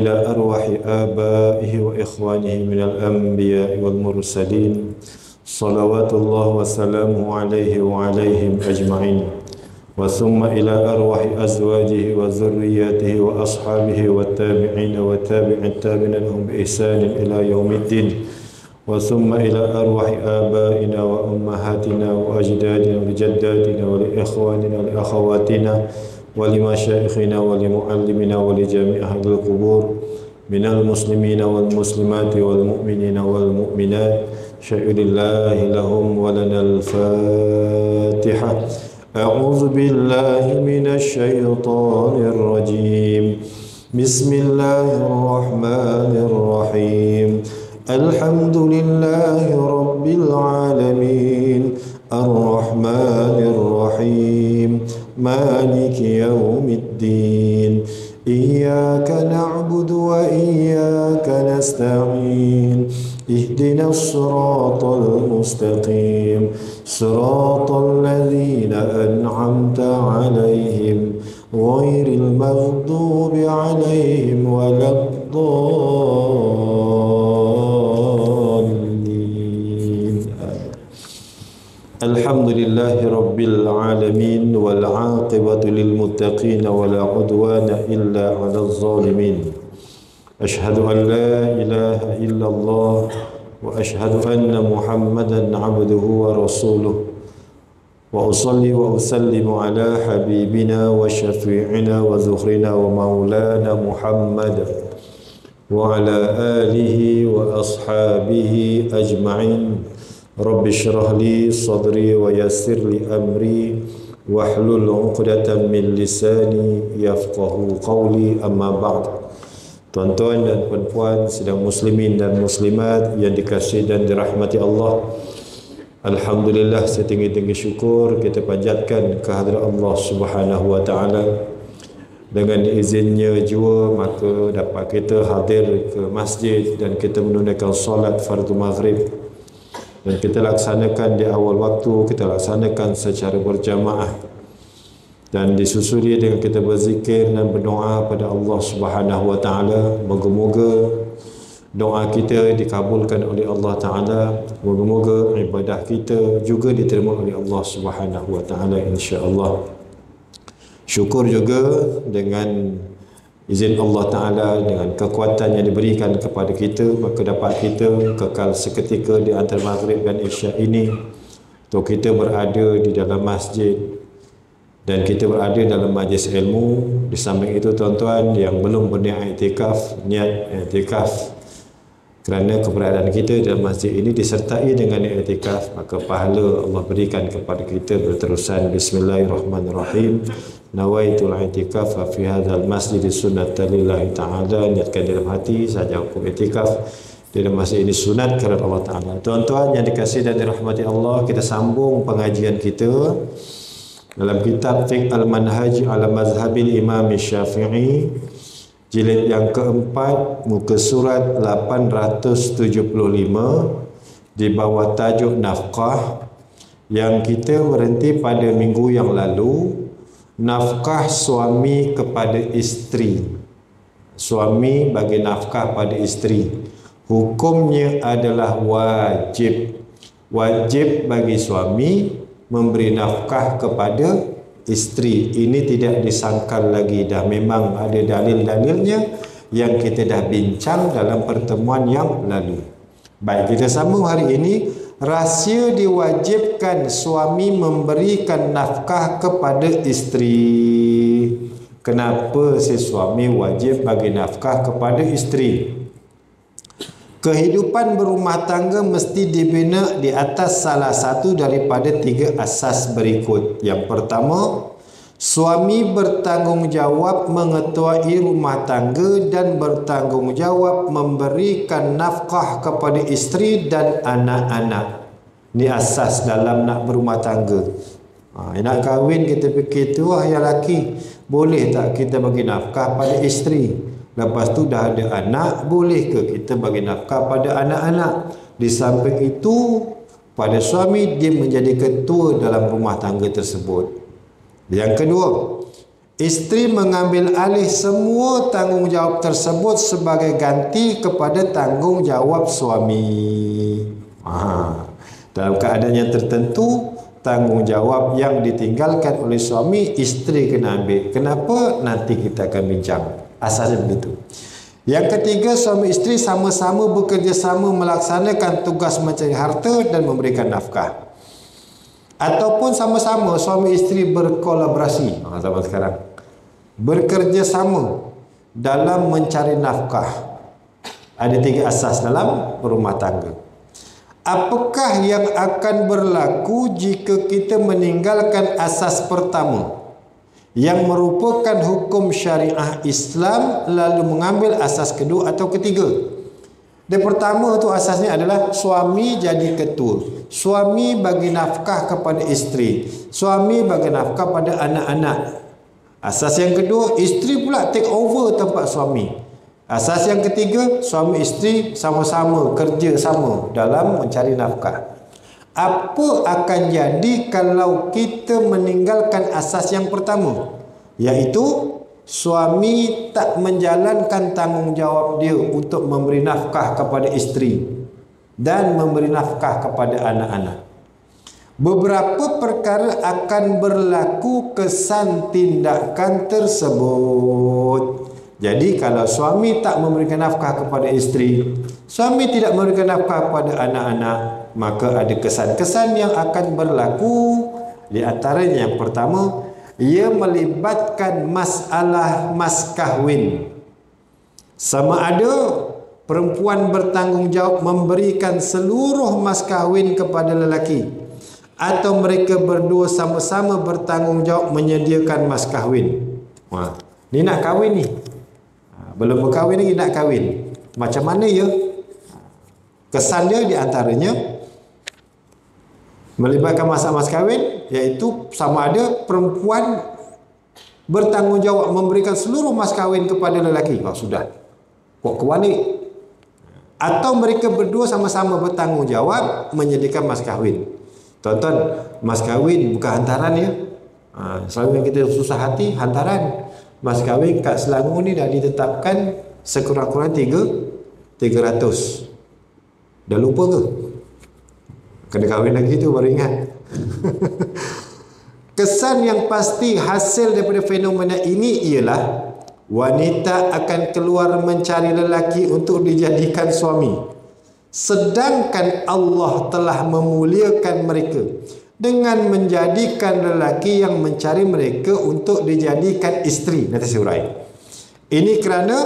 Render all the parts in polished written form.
إلى أرواح آبائه وإخوانه من الأنبياء والمرسلين صلوات الله وسلامه عليه وعليهم أجمعين وثم إلى أرواح أزواجه وذرياته وأصحابه والتابعين وتابع التابعين لهم بإحسان إلى يوم الدين وثم إلى أرواح آبائنا وأمهاتنا وأجدادنا وجداتنا ولإخواننا ولأخواتنا ولمشايخنا ولمعلمنا ولجميع أهل القبور من المسلمين والمسلمات والمؤمنين والمؤمنات شهد الله لهم ولنا الفاتحة. أعوذ بالله من الشيطان الرجيم. بسم الله الرحمن الرحيم. الحمد لله رب العالمين الرحمن الرحيم مالك يوم الدين إياك نعبد وإياك نستعين اهدنا الصراط المستقيم صراط الذين أنعمت عليهم غير المغضوب عليهم ولا الضالين. الحمد لله رب العالمين والعاقبة للمتقين ولا عدوان إلا على الظالمين. أشهد أن لا إله إلا الله وأشهد أن محمدا عبده ورسوله وأصلي وأسلم على حبيبنا وشفيعنا وذخرنا ومولانا محمد وعلى آله وأصحابه أجمعين. رب اشرح لي صدري ويسر لي أمري واحلل عقدة من لساني يفقه قولي. أما بعد. Tuan-tuan dan puan-puan sidang muslimin dan muslimat yang dikasihi dan dirahmati Allah, alhamdulillah setinggi-tinggi syukur kita panjatkan kehadrat Allah Subhanahu wa taala. Dengan izinnya jua maka dapat kita hadir ke masjid dan kita menunaikan solat fardu maghrib, dan kita laksanakan di awal waktu, kita laksanakan secara berjamaah, dan disusuli dengan kita berzikir dan berdoa pada Allah Subhanahu wa taala. Moga-moga doa kita dikabulkan oleh Allah taala, moga-moga ibadah kita juga diterima oleh Allah Subhanahu wa taala insya-Allah. Syukur juga dengan izin Allah taala, dengan kekuatan yang diberikan kepada kita, maka dapat kita kekal seketika di antara maghrib dan isyak ini untuk kita berada di dalam masjid dan kita berada dalam majlis ilmu. Di samping itu tuan-tuan yang belum berniat iktikaf, niat iktikaf, kerana keberadaan kita dalam masjid ini disertai dengan iktikaf, maka pahala Allah berikan kepada kita berterusan. Bismillahirrahmanirrahim. Nawaitul i'tikaf fi hadzal masjid sunnatan lillahi ta'ala. Niatkan dalam hati saja aku iktikaf di dalam masjid ini sunat kerana Allah taala. Tuan-tuan yang dikasihi dan dirahmati Allah, kita sambung pengajian kita dalam kitab Fiqh Al-Manhaj ala Mazhabil Imam Syafi'i, jilid yang keempat, muka surat 875, di bawah tajuk nafkah, yang kita berhenti pada minggu yang lalu. Nafkah suami kepada isteri. Suami bagi nafkah pada isteri, hukumnya adalah wajib. Wajib bagi suami memberi nafkah kepada isteri. Ini tidak disangkal lagi, dah memang ada dalil-dalilnya yang kita dah bincang dalam pertemuan yang lalu. Baik, kita sambung hari ini. Rahsia diwajibkan suami memberikan nafkah kepada isteri. Kenapa si suami wajib bagi nafkah kepada isteri? Kehidupan berumah tangga mesti dibina di atas salah satu daripada tiga asas berikut. Yang pertama, suami bertanggungjawab mengetuai rumah tangga dan bertanggungjawab memberikan nafkah kepada isteri dan anak-anak. Ini asas dalam nak berumah tangga. Nak kahwin kita fikir tu, ya laki, boleh tak kita bagi nafkah pada isteri? Lepas tu dah ada anak, boleh ke kita bagi nafkah pada anak-anak? Di samping itu, pada suami dia menjadi ketua dalam rumah tangga tersebut. Yang kedua, isteri mengambil alih semua tanggungjawab tersebut sebagai ganti kepada tanggungjawab suami. Dalam keadaan yang tertentu, tanggungjawab yang ditinggalkan oleh suami, isteri kena ambil. Kenapa? Nanti kita akan bincang. Asasnya begitu. Yang ketiga, suami isteri sama-sama bekerjasama melaksanakan tugas mencari harta dan memberikan nafkah. Ataupun sama-sama suami isteri berkolaborasi, zaman sekarang, bekerjasama dalam mencari nafkah. Ada 3 asas dalam berumah tangga. Apakah yang akan berlaku jika kita meninggalkan asas pertama yang merupakan hukum syariah Islam, lalu mengambil asas kedua atau ketiga? Yang pertama tu asasnya adalah suami jadi ketua, suami bagi nafkah kepada isteri, suami bagi nafkah pada anak-anak. Asas yang kedua, isteri pula take over tempat suami. Asas yang ketiga, suami isteri sama-sama kerja sama dalam mencari nafkah. Apa akan jadi kalau kita meninggalkan asas yang pertama, iaitu suami tak menjalankan tanggungjawab dia untuk memberi nafkah kepada isteri dan memberi nafkah kepada anak-anak? Beberapa perkara akan berlaku kesan tindakan tersebut. Jadi kalau suami tak memberikan nafkah kepada isteri, suami tidak memberikan nafkah kepada anak-anak, maka ada kesan-kesan yang akan berlaku. Di antaranya yang pertama, ia melibatkan masalah mas kahwin. Sama ada perempuan bertanggungjawab memberikan seluruh mas kahwin kepada lelaki, atau mereka berdua sama-sama bertanggungjawab menyediakan mas kahwin. Wah, ni nak kahwin ni, belum berkahwin lagi nak kahwin. Macam mana ya? Kesan dia di antaranya melibatkan masalah mas kahwin, iaitu sama ada perempuan bertanggungjawab memberikan seluruh mas kahwin kepada lelaki. Sudah, kok kebalik. Atau mereka berdua sama-sama bertanggungjawab menyediakan mas kahwin. Tuan-tuan, mas kahwin bukan hantaran ya. Selalu yang kita susah hati, hantaran. Mas kahwin kat Selangor ni dah ditetapkan sekurang-kurangnya 300. Dah lupa ke? Kena kahwin lagi tu baru ingat. Kesan yang pasti hasil daripada fenomena ini ialah wanita akan keluar mencari lelaki untuk dijadikan suami, sedangkan Allah telah memuliakan mereka dengan menjadikan lelaki yang mencari mereka untuk dijadikan isteri. Nanti saya urai. Ini kerana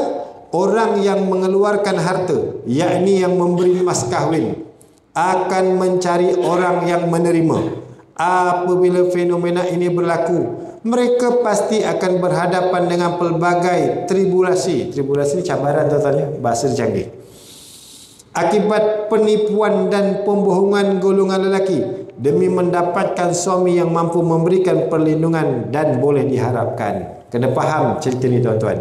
orang yang mengeluarkan harta, yakni yang memberi mas kahwin, akan mencari orang yang menerima. Apabila fenomena ini berlaku, mereka pasti akan berhadapan dengan pelbagai tribulasi. Tribulasi ni cabaran, tuan-tuan, bahasa canggih. Akibat penipuan dan pembohongan golongan lelaki demi mendapatkan suami yang mampu memberikan perlindungan dan boleh diharapkan. Kena faham cerita ni, tuan-tuan.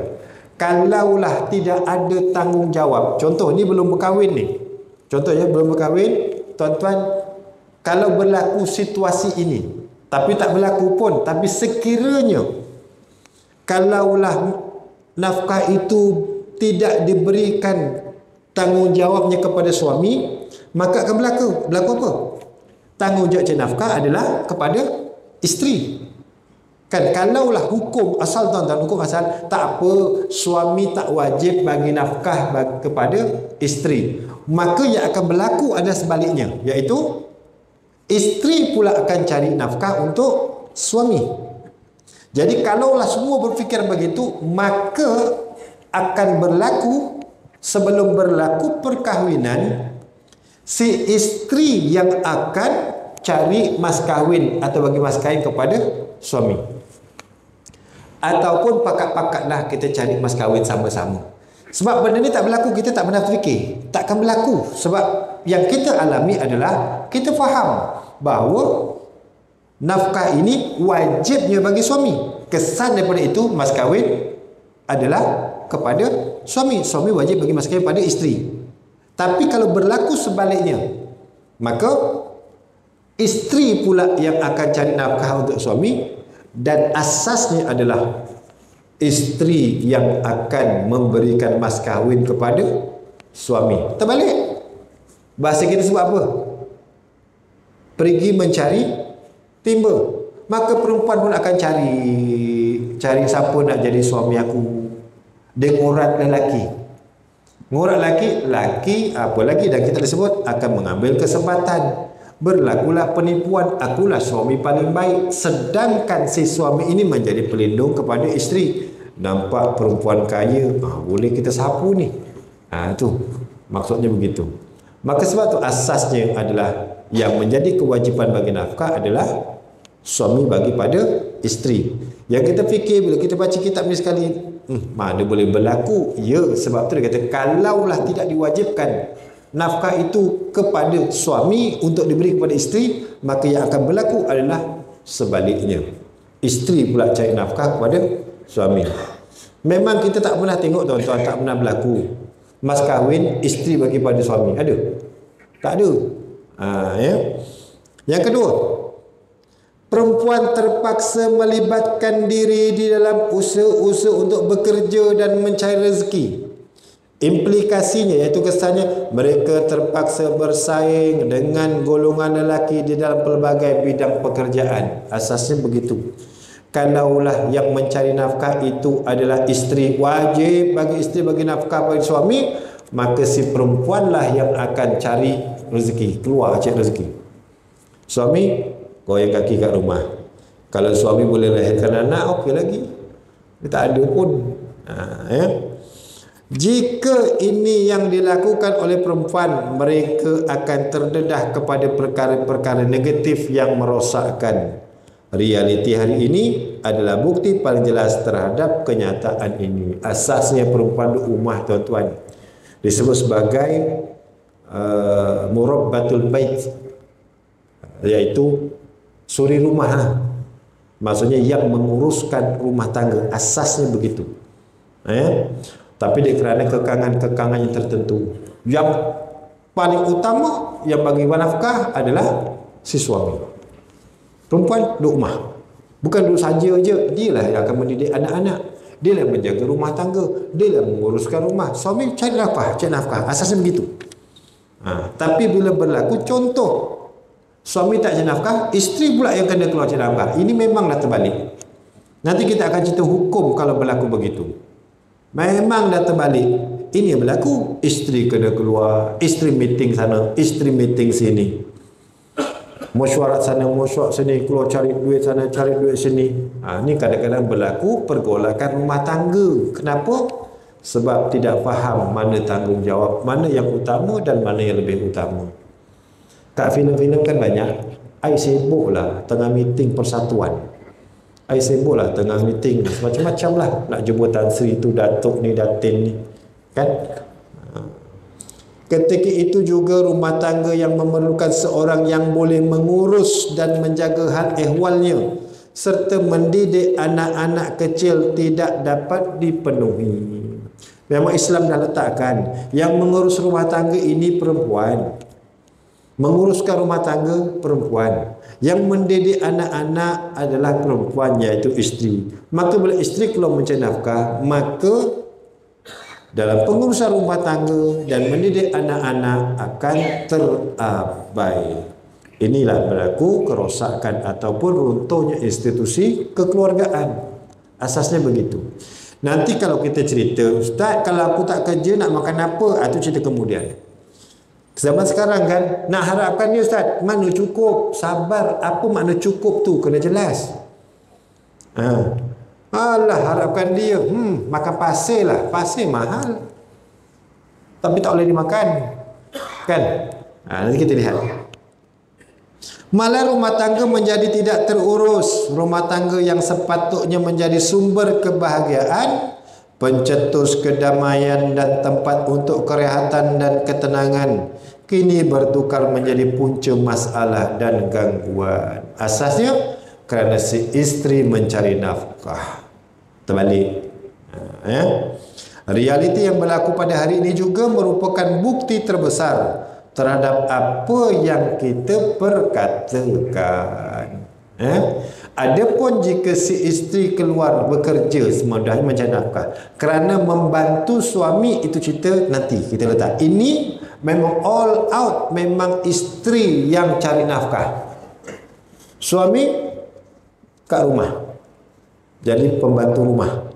Kalaulah tidak ada tanggungjawab, contoh ni belum berkahwin ni, contoh ya, belum berkahwin, tuan-tuan, kalau berlaku situasi ini, tapi tak berlaku pun, tapi sekiranya kalaulah nafkah itu tidak diberikan tanggungjawabnya kepada suami, maka akan berlaku apa? Tanggungjawab nafkah adalah kepada isteri. Kan, kalaulah hukum asal, tuan-tuan, hukum asal, tak apa, suami tak wajib bagi nafkah kepada isteri, maka yang akan berlaku adalah sebaliknya, iaitu isteri pula akan cari nafkah untuk suami. Jadi kalaulah semua berfikir begitu, maka akan berlaku, sebelum berlaku perkahwinan, si isteri yang akan cari mas kahwin atau bagi mas kahwin kepada suami. Ataupun pakat-pakatlah kita cari mas kahwin sama-sama. Sebab benda ni tak berlaku, kita tak pernah fikir, takkan berlaku. Sebab yang kita alami adalah kita faham bahawa nafkah ini wajibnya bagi suami. Kesan daripada itu, mas kahwin adalah kepada suami, suami wajib bagi mas kahwin pada isteri. Tapi kalau berlaku sebaliknya, maka isteri pula yang akan cari nafkah untuk suami, dan asasnya adalah isteri yang akan memberikan mas kahwin kepada suami. Terbalik. Bahasa kita sebut apa? Pergi mencari timba. Maka perempuan pun akan cari siapa nak jadi suami aku. Dia ngorat lelaki. Ngorat lelaki apa lagi, dan kita disebut akan mengambil kesempatan. Berlakulah penipuan, akulah suami paling baik, sedangkan si suami ini menjadi pelindung kepada isteri. Nampak perempuan kaya, boleh kita sapu ni. Tu maksudnya begitu. Maka sebab tu asasnya adalah yang menjadi kewajipan bagi nafkah adalah suami bagi pada isteri. Yang kita fikir bila kita baca kitab ni sekali, mana boleh berlaku? Ya, sebab tu dia kata kalaulah tidak diwajibkan nafkah itu kepada suami untuk diberi kepada isteri, maka yang akan berlaku adalah sebaliknya. Isteri pula cari nafkah kepada suami. Memang kita tak pernah tengok, tuan-tuan, tak pernah berlaku mas kahwin isteri bagi pada suami. Ada? Tak ada. Ya. Yang kedua, perempuan terpaksa melibatkan diri di dalam usaha-usaha untuk bekerja dan mencari rezeki. Implikasinya, iaitu kesannya, mereka terpaksa bersaing dengan golongan lelaki di dalam pelbagai bidang pekerjaan. Asasnya begitu. Kalaulah yang mencari nafkah itu adalah isteri, wajib bagi isteri bagi nafkah bagi suami, maka si perempuanlah yang akan cari rezeki, keluar cari rezeki. Suami goyang kaki kat rumah. Kalau suami boleh lahirkan anak, okey lagi. Dia tak ada pun. Ya. Jika ini yang dilakukan oleh perempuan, mereka akan terdedah kepada perkara-perkara negatif yang merosakkan. Realiti hari ini adalah bukti paling jelas terhadap kenyataan ini. Asasnya perempuan di rumah, tuan-tuan, disebut sebagai murabbatul bait, iaitu suri rumah. Maksudnya yang menguruskan rumah tangga. Asasnya begitu. Tapi kerana kekangan-kekangan yang tertentu, yang paling utama yang bagi nafkah adalah si suami. Perempuan duduk rumah, bukan duduk saja je, dia lah yang akan mendidik anak-anak, dia lah menjaga rumah tangga, dia lah menguruskan rumah. Suami cari nafkah, asasnya begitu. Tapi bila berlaku contoh suami tak cari nafkah, isteri pula yang kena keluar cari nafkah, ini memanglah terbalik. Nanti kita akan cerita hukum kalau berlaku begitu. Memang dah terbalik. Ini yang berlaku, isteri kena keluar, isteri meeting sana, isteri meeting sini, mesyuarat sana, mesyuarat sini, keluar cari duit sana, cari duit sini. Ini kadang-kadang berlaku pergolakan rumah tangga. Kenapa? Sebab tidak faham mana tanggungjawab, mana yang utama dan mana yang lebih utama. Kat filem-filem kan banyak, I sibuk lah tengah meeting persatuan, I sibuk lah tengah meeting macam-macam lah, nak jemput Tan Sri tu, Datuk ni, Datin ni, kan? Ketika itu juga rumah tangga yang memerlukan seorang yang boleh mengurus dan menjaga hal ehwalnya serta mendidik anak-anak kecil tidak dapat dipenuhi. Memang Islam dah letakkan yang mengurus rumah tangga ini perempuan, menguruskan rumah tangga perempuan, yang mendidik anak-anak adalah perempuan, iaitu isteri. Maka bila isteri keluar mencari nafkah, maka dalam pengurusan rumah tangga dan mendidik anak-anak akan terabai. Inilah berlaku kerosakan ataupun runtuhnya institusi kekeluargaan. Asasnya begitu. Nanti kalau kita cerita, Ustaz, kalau aku tak kerja nak makan apa? Itu cerita kemudian. Zaman sekarang kan, nak harapkan dia, Ustaz, mana cukup? Sabar, apa makna cukup tu? Kena jelas. Alah, harapkan dia makan pasir lah, pasir mahal tapi tak boleh dimakan, kan? Nanti kita lihat. Malah rumah tangga menjadi tidak terurus. Rumah tangga yang sepatutnya menjadi sumber kebahagiaan, pencetus kedamaian dan tempat untuk kerehatan dan ketenangan, kini bertukar menjadi punca masalah dan gangguan. Asasnya kerana si isteri mencari nafkah. Terbalik. Realiti yang berlaku pada hari ini juga merupakan bukti terbesar terhadap apa yang kita perkatakan. Adapun jika si isteri keluar bekerja semudahnya mencari nafkah kerana membantu suami, itu cerita nanti kita letak. Ini memang all out, memang isteri yang cari nafkah, suami kat rumah jadi pembantu rumah.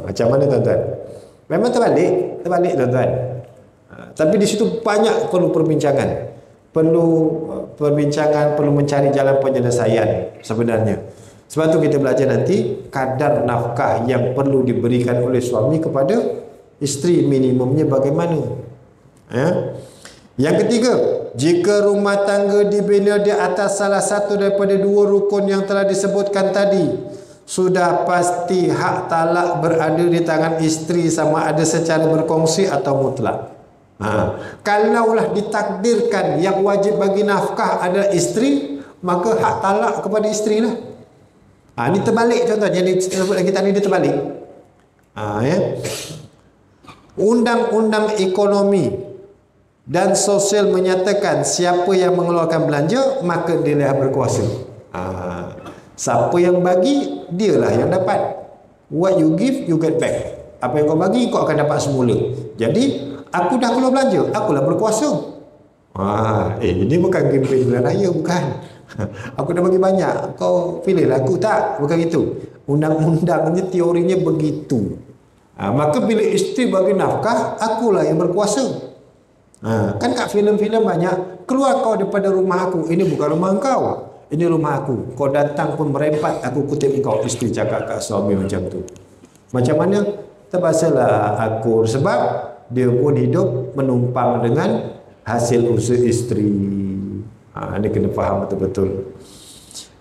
Macam mana tuan-tuan? Memang terbalik tuan-tuan. Tapi di situ banyak perlu perbincangan, perlu mencari jalan penyelesaian sebenarnya. Sebab tu kita belajar nanti kadar nafkah yang perlu diberikan oleh suami kepada isteri minimumnya bagaimana. Yang ketiga, jika rumah tangga dibina di atas salah satu daripada dua rukun yang telah disebutkan tadi, sudah pasti hak talak berada di tangan isteri, sama ada secara berkongsi atau mutlak. Kalaulah ditakdirkan yang wajib bagi nafkah adalah isteri, maka hak talak kepada isteri lah. Ini terbalik contoh. Jadi kita ni dia terbalik. Undang-undang ekonomi dan sosial menyatakan siapa yang mengeluarkan belanja maka dia berkuasa. Siapa yang bagi, dialah yang dapat. What you give, you get back. Apa yang kau bagi, kau akan dapat semula. Jadi aku dah keluar belanja, akulah berkuasa. Ini bukan kempen bulan raya, bukan. Aku dah bagi banyak, kau pilihlah aku, tak. Bukan itu. Undang-undangnya, teorinya begitu. Maka bila isteri bagi nafkah, akulah yang berkuasa. Kan kat filem-filem banyak, keluar kau daripada rumah aku. Ini bukan rumah kau, ini rumah aku. Kau datang pun merempat, aku kutip kau. Isteri cakap kat suami macam tu. Macam mana? Terpaksalah akur, sebab dia pun hidup menumpang dengan hasil usaha isteri. Ini kena faham betul-betul.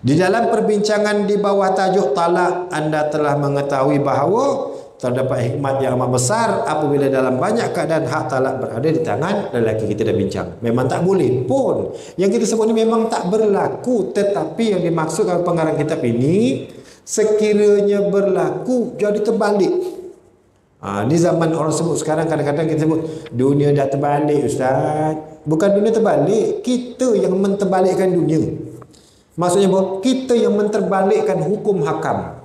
Di dalam perbincangan di bawah tajuk talak, anda telah mengetahui bahawa terdapat hikmat yang amat besar apabila dalam banyak keadaan hak talak berada di tangan lelaki. Kita dah bincang. Memang tak boleh pun. Yang kita sebut ni memang tak berlaku. Tetapi yang dimaksudkan pengarang kitab ini, sekiranya berlaku, jadi terbalik. Di zaman orang sebut sekarang, kadang-kadang kita sebut dunia dah terbalik, Ustaz. Bukan dunia terbalik, kita yang menterbalikkan dunia. Maksudnya apa? Kita yang menterbalikkan hukum hakam.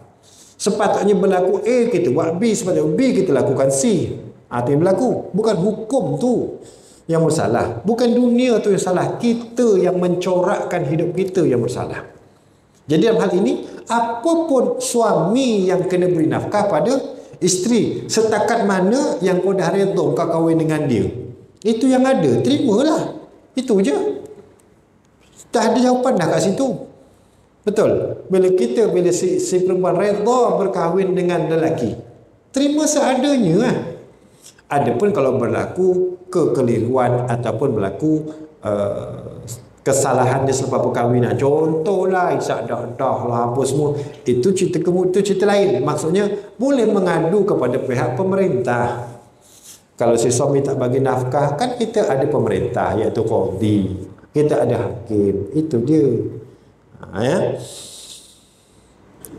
Sepatutnya berlaku A, kita buat B. Sepatutnya B, kita lakukan C. Itu yang berlaku. Bukan hukum tu yang bersalah, bukan dunia tu yang salah. Kita yang mencorakkan hidup kita yang bersalah. Jadi dalam hal ini, apapun suami yang kena beri nafkah pada isteri, setakat mana yang kau dah redha kau kahwin dengan dia, itu yang ada, terimalah. Itu je. Dah ada jawapan dah kat situ. Betul. Bila si perempuan redha berkahwin dengan lelaki, terima seadanya lah. Adapun kalau berlaku kekeliruan ataupun berlaku kesalahan dia selepas perkahwinan, contohlah isyak dah lah apa semua, itu cerita lain. Maksudnya boleh mengadu kepada pihak pemerintah. Kalau si suami tak bagi nafkah, kan kita ada pemerintah, iaitu qadhi, kita ada hakim. Itu dia.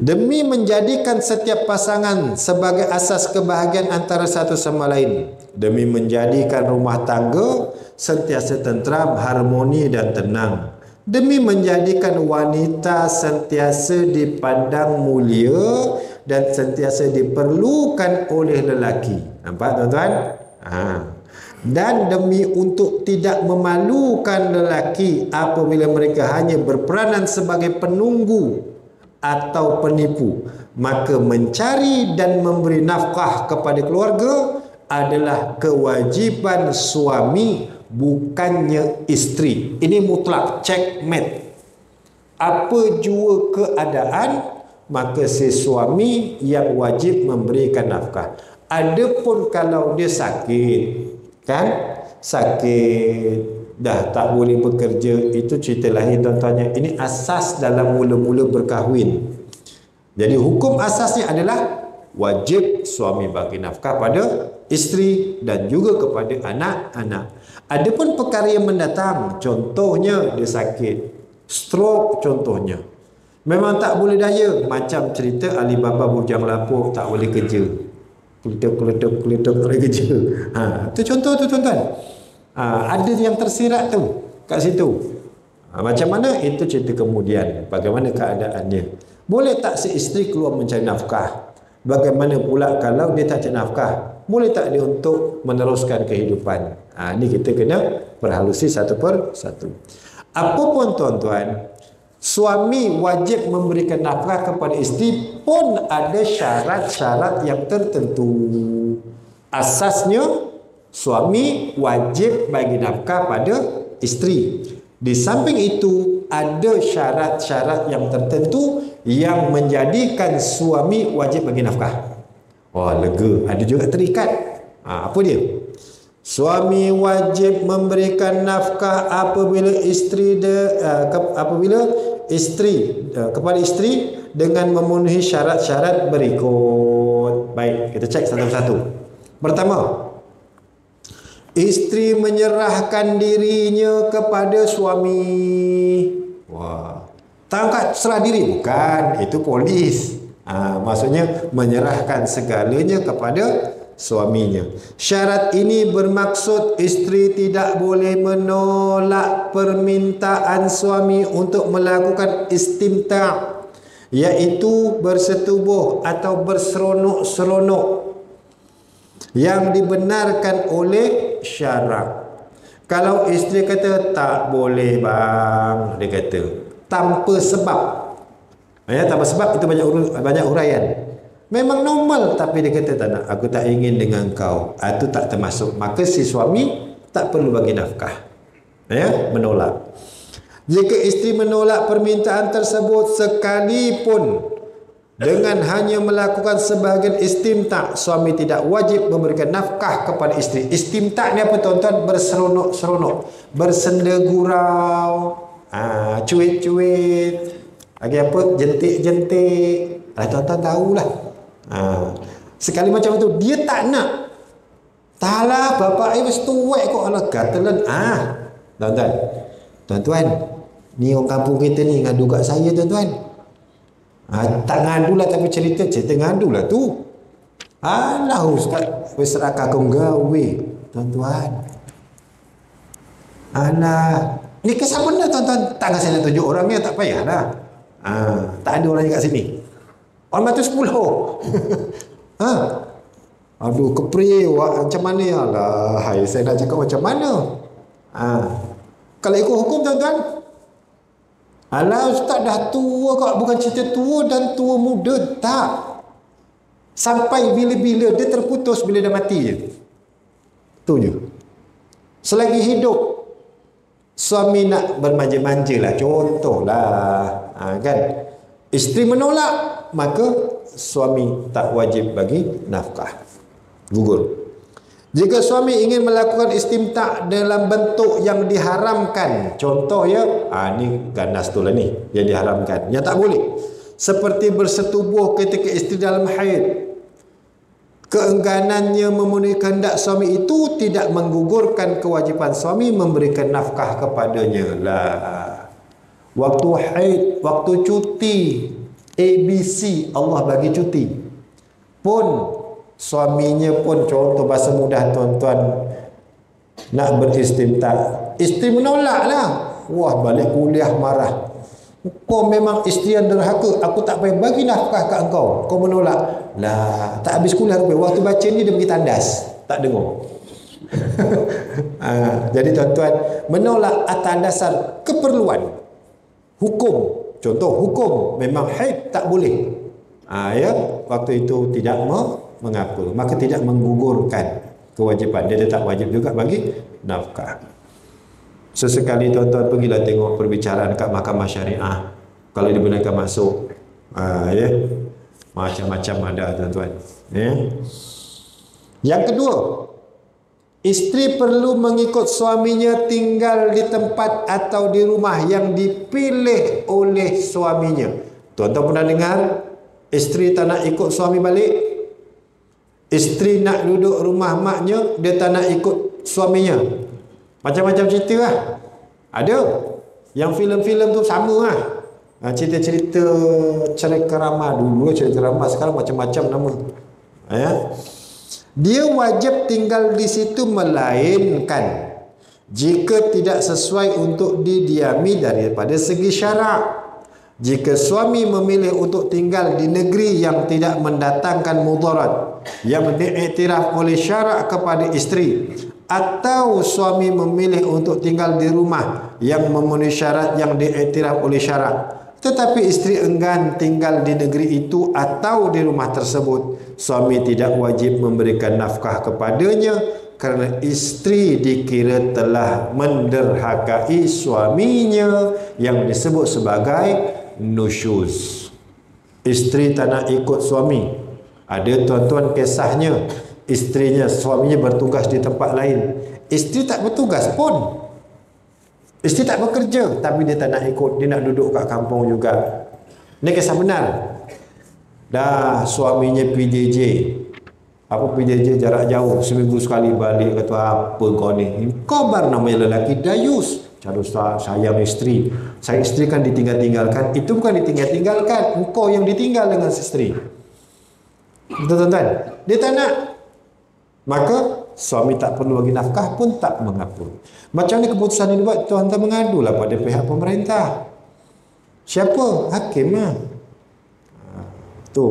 Demi menjadikan setiap pasangan sebagai asas kebahagiaan antara satu sama lain, demi menjadikan rumah tangga sentiasa tentram, harmoni dan tenang, demi menjadikan wanita sentiasa dipandang mulia dan sentiasa diperlukan oleh lelaki. Nampak tuan-tuan? Dan demi untuk tidak memalukan lelaki apabila mereka hanya berperanan sebagai penunggu atau penipu, maka mencari dan memberi nafkah kepada keluarga adalah kewajiban suami, bukannya isteri. Ini mutlak, checkmate. Apa jua keadaan, maka si suami yang wajib memberikan nafkah. Adapun kalau dia sakit, kan, sakit dah tak boleh bekerja, itu cerita lain tuan-tuannya. Ini asas dalam mula-mula berkahwin. Jadi hukum asasnya adalah wajib suami bagi nafkah pada isteri dan juga kepada anak-anak. Adapun perkara yang mendatang, contohnya dia sakit, stroke contohnya, memang tak boleh daya, macam cerita Alibaba bujang lapuk tak boleh kerja, keletup tak boleh kerja. Itu contoh tu tuan-tuan. Ada yang tersirat tu kat situ. Macam mana? Itu cerita kemudian. Bagaimana keadaannya? Boleh tak si isteri keluar mencari nafkah? Bagaimana pula kalau dia tak cari nafkah? Boleh tak dia untuk meneruskan kehidupan? Ini kita kena perhalusi satu per satu. Apapun tuan-tuan, suami wajib memberikan nafkah kepada isteri pun ada syarat-syarat yang tertentu. Asasnya, suami wajib bagi nafkah pada isteri. Di samping itu, ada syarat-syarat yang tertentu yang menjadikan suami wajib bagi nafkah. Lega. Ada juga terikat. Apa dia? Suami wajib memberikan nafkah apabila kepada isteri dengan memenuhi syarat-syarat berikut. Baik, kita cek satu-satu. Pertama, isteri menyerahkan dirinya kepada suami. Tangkat serah diri? Bukan, itu polis. Maksudnya menyerahkan segalanya kepada suaminya. Syarat ini bermaksud isteri tidak boleh menolak permintaan suami untuk melakukan istimta', iaitu bersetubuh atau berseronok-seronok yang dibenarkan oleh syarak. Kalau isteri kata tak boleh bang, dia kata tanpa sebab. Tanpa sebab itu banyak huraian. Memang normal, tapi dia kata tak nak, aku tak ingin dengan kau. Itu tak termasuk. Maka si suami tak perlu bagi nafkah. Menolak. Jika isteri menolak permintaan tersebut sekalipun dengan hanya melakukan sebahagian istimta', suami tidak wajib memberikan nafkah kepada isteri. Istimta' ni apa tuan-tuan? Berseronok-seronok, bersenda gurau, cuit-cuit, lagi apa? Jentik-jentik. Tuan-tuan tahulah. Sekali macam tu, dia tak nak. Taklah, bapak wis tuwek kok, ala gatelan. Tuan-tuan, ni orang kampung kita ni ngadu kat saya tuan-tuan. Tak ngadu lah, tapi cerita ngadu lah tu. Alah ustaz, wis serakah kau gawe tuan-tuan. Alah, ni kisah benar tuan-tuan. Tak saya nak tunjuk orangnya, tak payah dah. Tak ada orang kat sini. Orang batu 10. Aduh, kepri macam mana ya lah. Hai, saya nak cakap macam mana. Kalau ikut hukum tuan-tuan, alah ustaz dah tua kok. Bukan cerita tua dan tua muda, tak. Sampai bila-bila dia terputus, bila dah mati je. Tu je. Selagi hidup, suami nak bermanja-manja lah, contohlah, kan, isteri menolak, maka suami tak wajib bagi nafkah, gugur. Jika suami ingin melakukan istimta' dalam bentuk yang diharamkan, contoh ni ganas tu lah ni yang diharamkan, yang tak boleh, seperti bersetubuh ketika isteri dalam haid, keengganannya memenuhi kehendak suami itu tidak menggugurkan kewajipan suami memberikan nafkah kepadanya lah. Waktu haid, waktu cuti, ABC, Allah bagi cuti pun, suaminya pun, contoh bahasa mudah tuan-tuan, nak beristimta', isteri menolak lah. Wah, balik kuliah marah. Kau memang isteri yang derhaka, aku tak payah bagi nafkah kat engkau, kau menolak lah. Tak habis kuliah rupanya, waktu baca ni dia pergi tandas, tak dengar. Jadi tuan-tuan, menolak atas dasar keperluan hukum. Contoh hukum, memang haid tak boleh, waktu itu tidak mengapa, maka tidak menggugurkan kewajipan. Dia tetap wajib juga bagi nafkah. Sesekali tuan-tuan pergilah tengok perbicaraan kat mahkamah syariah, kalau dibenarkan masuk, macam-macam ada tuan-tuan. Yang kedua, isteri perlu mengikut suaminya tinggal di tempat atau di rumah yang dipilih oleh suaminya. Tuan-tuan pernah dengar isteri tak nak ikut suami balik? Isteri nak duduk rumah maknya, dia tak nak ikut suaminya. Macam-macam cerita lah. Ada. Yang filem-filem tu sama lah. Cerita-cerita cerai-kerama dulu, cerai-kerama, sekarang macam-macam nama. Dia wajib tinggal di situ, melainkan jika tidak sesuai untuk didiami daripada segi syarak. Jika suami memilih untuk tinggal di negeri yang tidak mendatangkan mudarat yang diiktiraf oleh syarak kepada isteri, atau suami memilih untuk tinggal di rumah yang memenuhi syarat yang diiktiraf oleh syarak, tetapi isteri enggan tinggal di negeri itu atau di rumah tersebut, suami tidak wajib memberikan nafkah kepadanya kerana isteri dikira telah menderhakai suaminya yang disebut sebagai nusyuz. Isteri tak nak ikut suami. Ada tuan-tuan kisahnya, suaminya bertugas di tempat lain. Isteri tak bertugas pun. Isteri tak bekerja, tapi dia tak nak ikut. Dia nak duduk kat kampung juga. Ini kisah benar. Dah suaminya PJJ. Apa PJJ jarak jauh, seminggu sekali balik, kata apa kau ni? Kau bar namanya lelaki dayus. Cara Ustaz, sayang isteri. Saya isteri kan ditinggal-tinggalkan. Itu bukan ditinggal-tinggalkan, engkau yang ditinggal dengan isteri. Betul tuan-tuan? Dia tak nak. Maka suami tak perlu bagi nafkah pun tak mengapa. Macam ni keputusan ini buat, tuan-tuan mengadulah pada pihak pemerintah. Siapa? Hakim lah. Tu.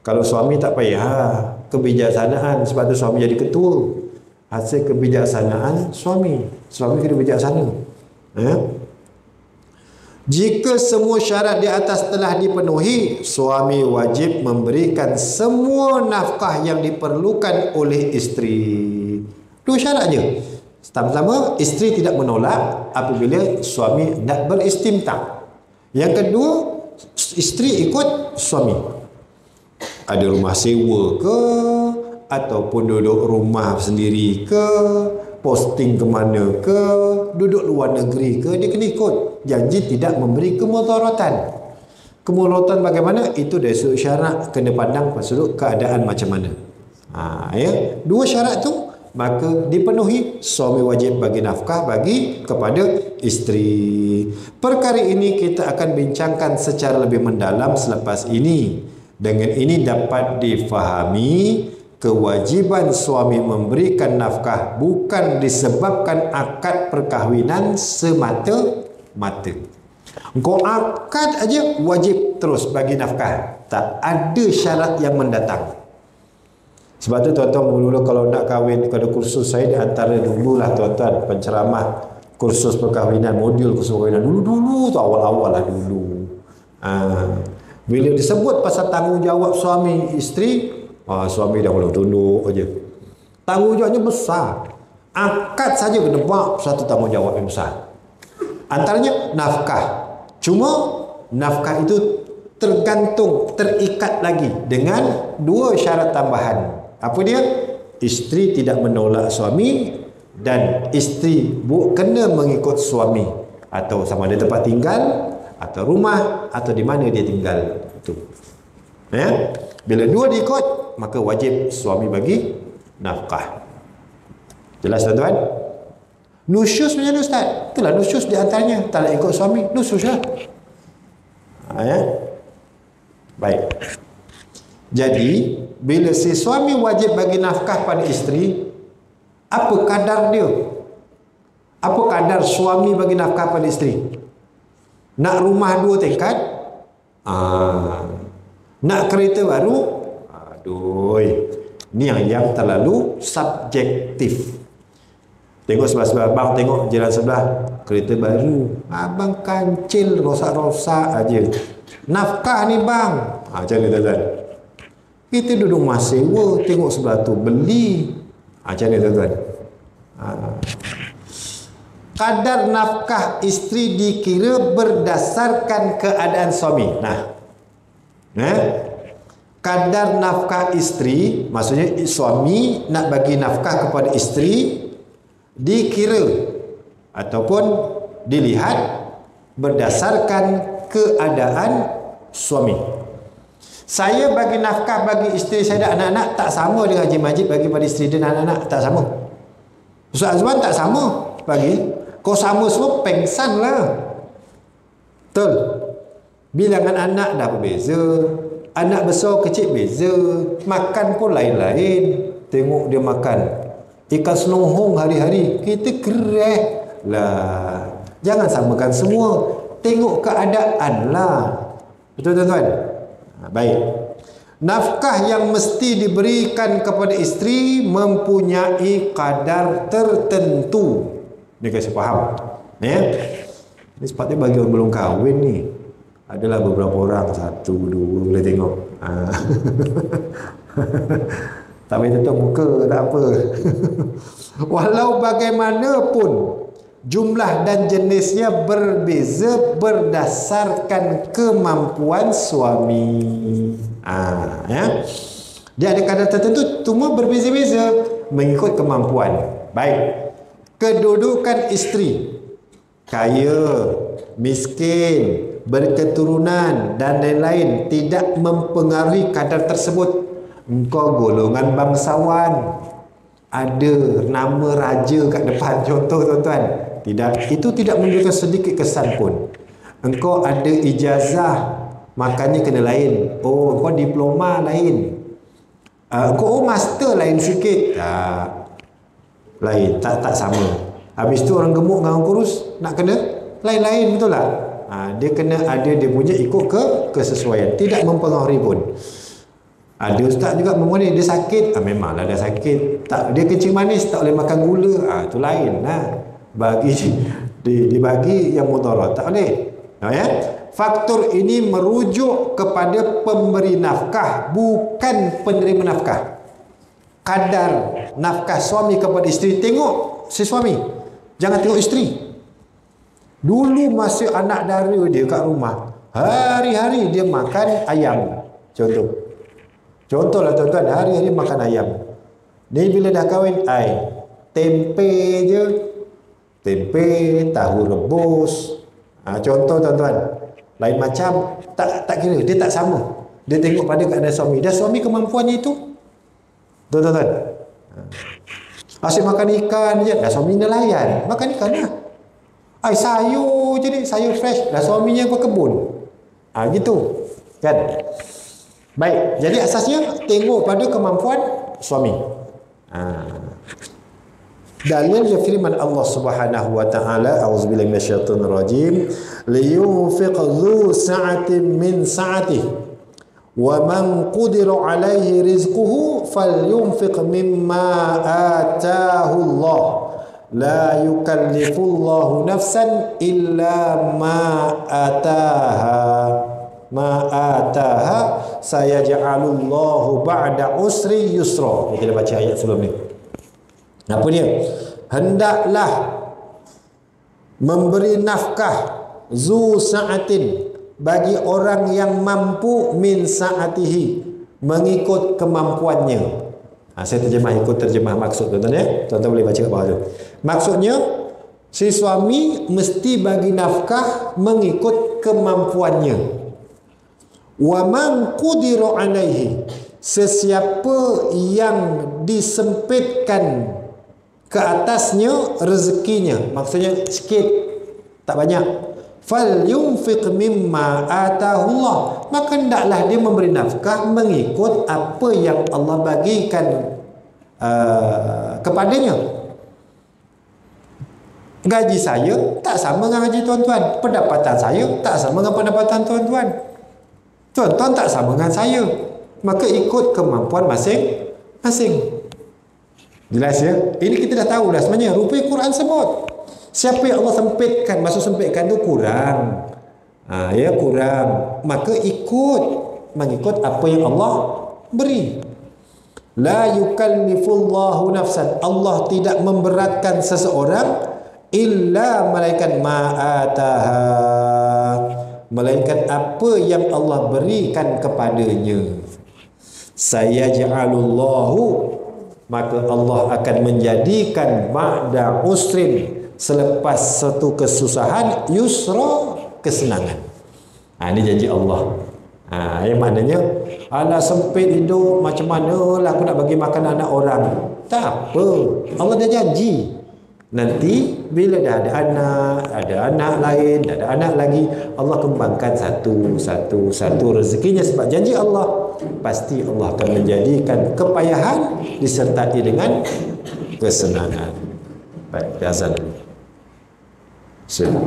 Kalau suami tak payah, kebijaksanaan, sebab tu suami jadi ketua. Hasil kebijaksanaan suami kena bijaksana. Jika semua syarat di atas telah dipenuhi, suami wajib memberikan semua nafkah yang diperlukan oleh isteri. Dua syarat je. Pertama, isteri tidak menolak apabila suami nak beristimta'. Yang kedua, isteri ikut suami. Ada rumah sewa ke, ataupun duduk rumah sendiri ke, posting ke mana ke, duduk luar negeri ke, dia kena ikut. Janji tidak memberi kemudaratan. Kemudaratan bagaimana? Itu dari sudut syarat, kena pandang pada sudut keadaan macam mana. Dua syarat tu maka dipenuhi, suami wajib bagi nafkah bagi kepada isteri. Perkara ini kita akan bincangkan secara lebih mendalam selepas ini. Dengan ini dapat difahami kewajiban suami memberikan nafkah bukan disebabkan akad perkahwinan semata-mata. Engkau akad aja wajib terus bagi nafkah. Tak ada syarat yang mendatang. Sebab tu tuan-tuan dulu kalau nak kahwin, ada kursus saya di antara dululah tuan-tuan, penceramah kursus perkahwinan, modul kursus perkahwinan dulu tu awal-awal lah dulu. Bila disebut pasal tanggungjawab suami isteri, suami dah boleh tunduk aja. Tanggungjawabnya besar. Akad saja kena buat satu tanggungjawab yang besar. Antaranya nafkah. Cuma nafkah itu terikat lagi dengan dua syarat tambahan. Apa dia? Isteri tidak menolak suami dan isteri kena mengikut suami, atau sama ada tempat tinggal atau rumah atau di mana dia tinggal itu. Bila dua diikut, maka wajib suami bagi nafkah. Jelas tuan-tuan? Nusyus macam mana Ustaz? Itulah nusyus di antaranya. Tak nak ikut suami, nusyus lah. Baik. Jadi, bila si suami wajib bagi nafkah pada isteri, apa kadar dia? Apa kadar suami bagi nafkah pada isteri? Nak rumah 2 tingkat? Nak kereta baru? Aduh, ni yang terlalu subjektif. Tengok sebelah-sebelah abang, tengok jalan sebelah, kereta baru, abang kancil rosak-rosak aja. Nafkah ni bang, macam ni tuan-tuan. Kita duduk rumah sewa, tengok sebelah tu beli, macam ni tuan-tuan. Kadar nafkah isteri dikira berdasarkan keadaan suami. Kadar nafkah isteri, maksudnya suami nak bagi nafkah kepada isteri, dikira ataupun dilihat berdasarkan keadaan suami. Saya bagi nafkah bagi isteri saya dan anak-anak tak sama dengan Haji Majid bagi pada isteri dan anak-anak, tak sama. Ustaz Azwan tak sama bagi. Kau sama semua, pengsan lah. Betul. Bilangan anak dah berbeza. Anak besar kecil beza. Makan pun lain-lain. Tengok dia makan. Ikan senohong hari-hari, kita kereh lah. Jangan samakan semua. Tengok keadaan lah. Betul tuan-tuan? Baik. Nafkah yang mesti diberikan kepada isteri mempunyai kadar tertentu. Ni kasi faham. Ya? Ini sepatutnya bagi orang belum kahwin ni. Adalah beberapa orang, 1, 2 boleh tengok. Tak boleh tutup muka, tak apa. Walau bagaimanapun jumlah dan jenisnya berbeza berdasarkan kemampuan suami. Ya. Dia ada kadar tertentu, cuma berbeza-beza mengikut kemampuan. Baik. Kedudukan isteri, kaya, miskin, berketurunan dan lain-lain tidak mempengaruhi kadar tersebut. Engkau golongan bangsawan, ada nama raja kat depan, contoh tuan-tuan, tidak, itu tidak menunjukkan sedikit kesan pun. Engkau ada ijazah, makanya kena lain. Oh, engkau diploma lain. Engkau master lain sikit. Lain, tak sama. Habis tu orang gemuk dengan orang kurus nak kena lain-lain, betul tak? Dia kena ada dia punya ikut kesesuaian, tidak mempengaruhi pun. Ada ustaz juga mempunyai dia sakit, memanglah dia sakit. Tak, dia kencing manis, tak boleh makan gula, itu lain. Bagi dibagi yang mudarat, tak boleh. Ya? Faktor ini merujuk kepada pemberi nafkah, bukan penerima nafkah. Kadar nafkah suami kepada isteri, tengok si suami, jangan tengok isteri. Dulu masa anak dara dia kat rumah, hari-hari dia makan ayam, contohlah tuan-tuan, hari-hari makan ayam. Ni bila dah kahwin, tempe je, tempe, tahu rebus. Contoh tuan-tuan, lain macam, tak kira, dia tak sama. Dia tengok pada keadaan suami, dan suami kemampuannya itu, tuan-tuan. Asyik makan ikan je, dah suami nelayan, makan ikan lah. Sayur je ni, sayur fresh, dah suaminya berkebun. Gitu kan. Baik, jadi asasnya tengok pada kemampuan suami. Dalil firman Allah Subhanahu wa taala, auzubillahi minasyaitonir rajim, liyunfiq dzu sa'atin min sa'atihi wa man qudira 'alaihi rizquhu falyunfiq mimma ataahu Allah la yukallifullahu nafsan illa ma ataha sayaj'alullahu ba'da usri yusra. Kita baca ayat sebelum ni. Apa dia? Hendaklah memberi nafkah zu sa'atin bagi orang yang mampu min sa'atihi, mengikut kemampuannya. Saya ikut terjemah maksud tuan-tuan ya. Tuan-tuan boleh baca kat bawah tu. Maksudnya si suami mesti bagi nafkah mengikut kemampuannya. Wa man qudira alaihi, sesiapa yang disempitkan ke atasnya rezekinya, maksudnya sikit, tak banyak, falyunfiq mimma atahullah, maka hendaklah dia memberi nafkah mengikut apa yang Allah bagikan kepadanya. Gaji saya tak sama dengan gaji tuan-tuan, pendapatan saya tak sama dengan pendapatan tuan-tuan, tuan-tuan tak sama dengan saya, maka ikut kemampuan masing-masing. Jelas ya? Ini kita dah tahu dah sebenarnya. Rupanya Quran sebut, siapa yang Allah sempitkan, maksud sempitkan tu kurang, kurang, maka mengikut apa yang Allah beri. La yukallifullahu nafsan, Allah tidak memberatkan seseorang illa malaikat ma'ataha, melainkan apa yang Allah berikan kepadanya. Sayaj'alullahu, maka Allah akan menjadikan ba'da usrin, selepas satu kesusahan, yusra, kesenangan. Ini janji Allah. Yang maknanya, alah sempit hidup, macam mana lah aku nak bagi makan anak orang. Tak apa, Allah dah janji. Nanti bila dah ada anak lain, dah ada anak lagi, Allah kembangkan satu rezekinya, sebab janji Allah. Pasti Allah akan menjadikan kepayahan disertai dengan kesenangan. Baik, azan. Sila.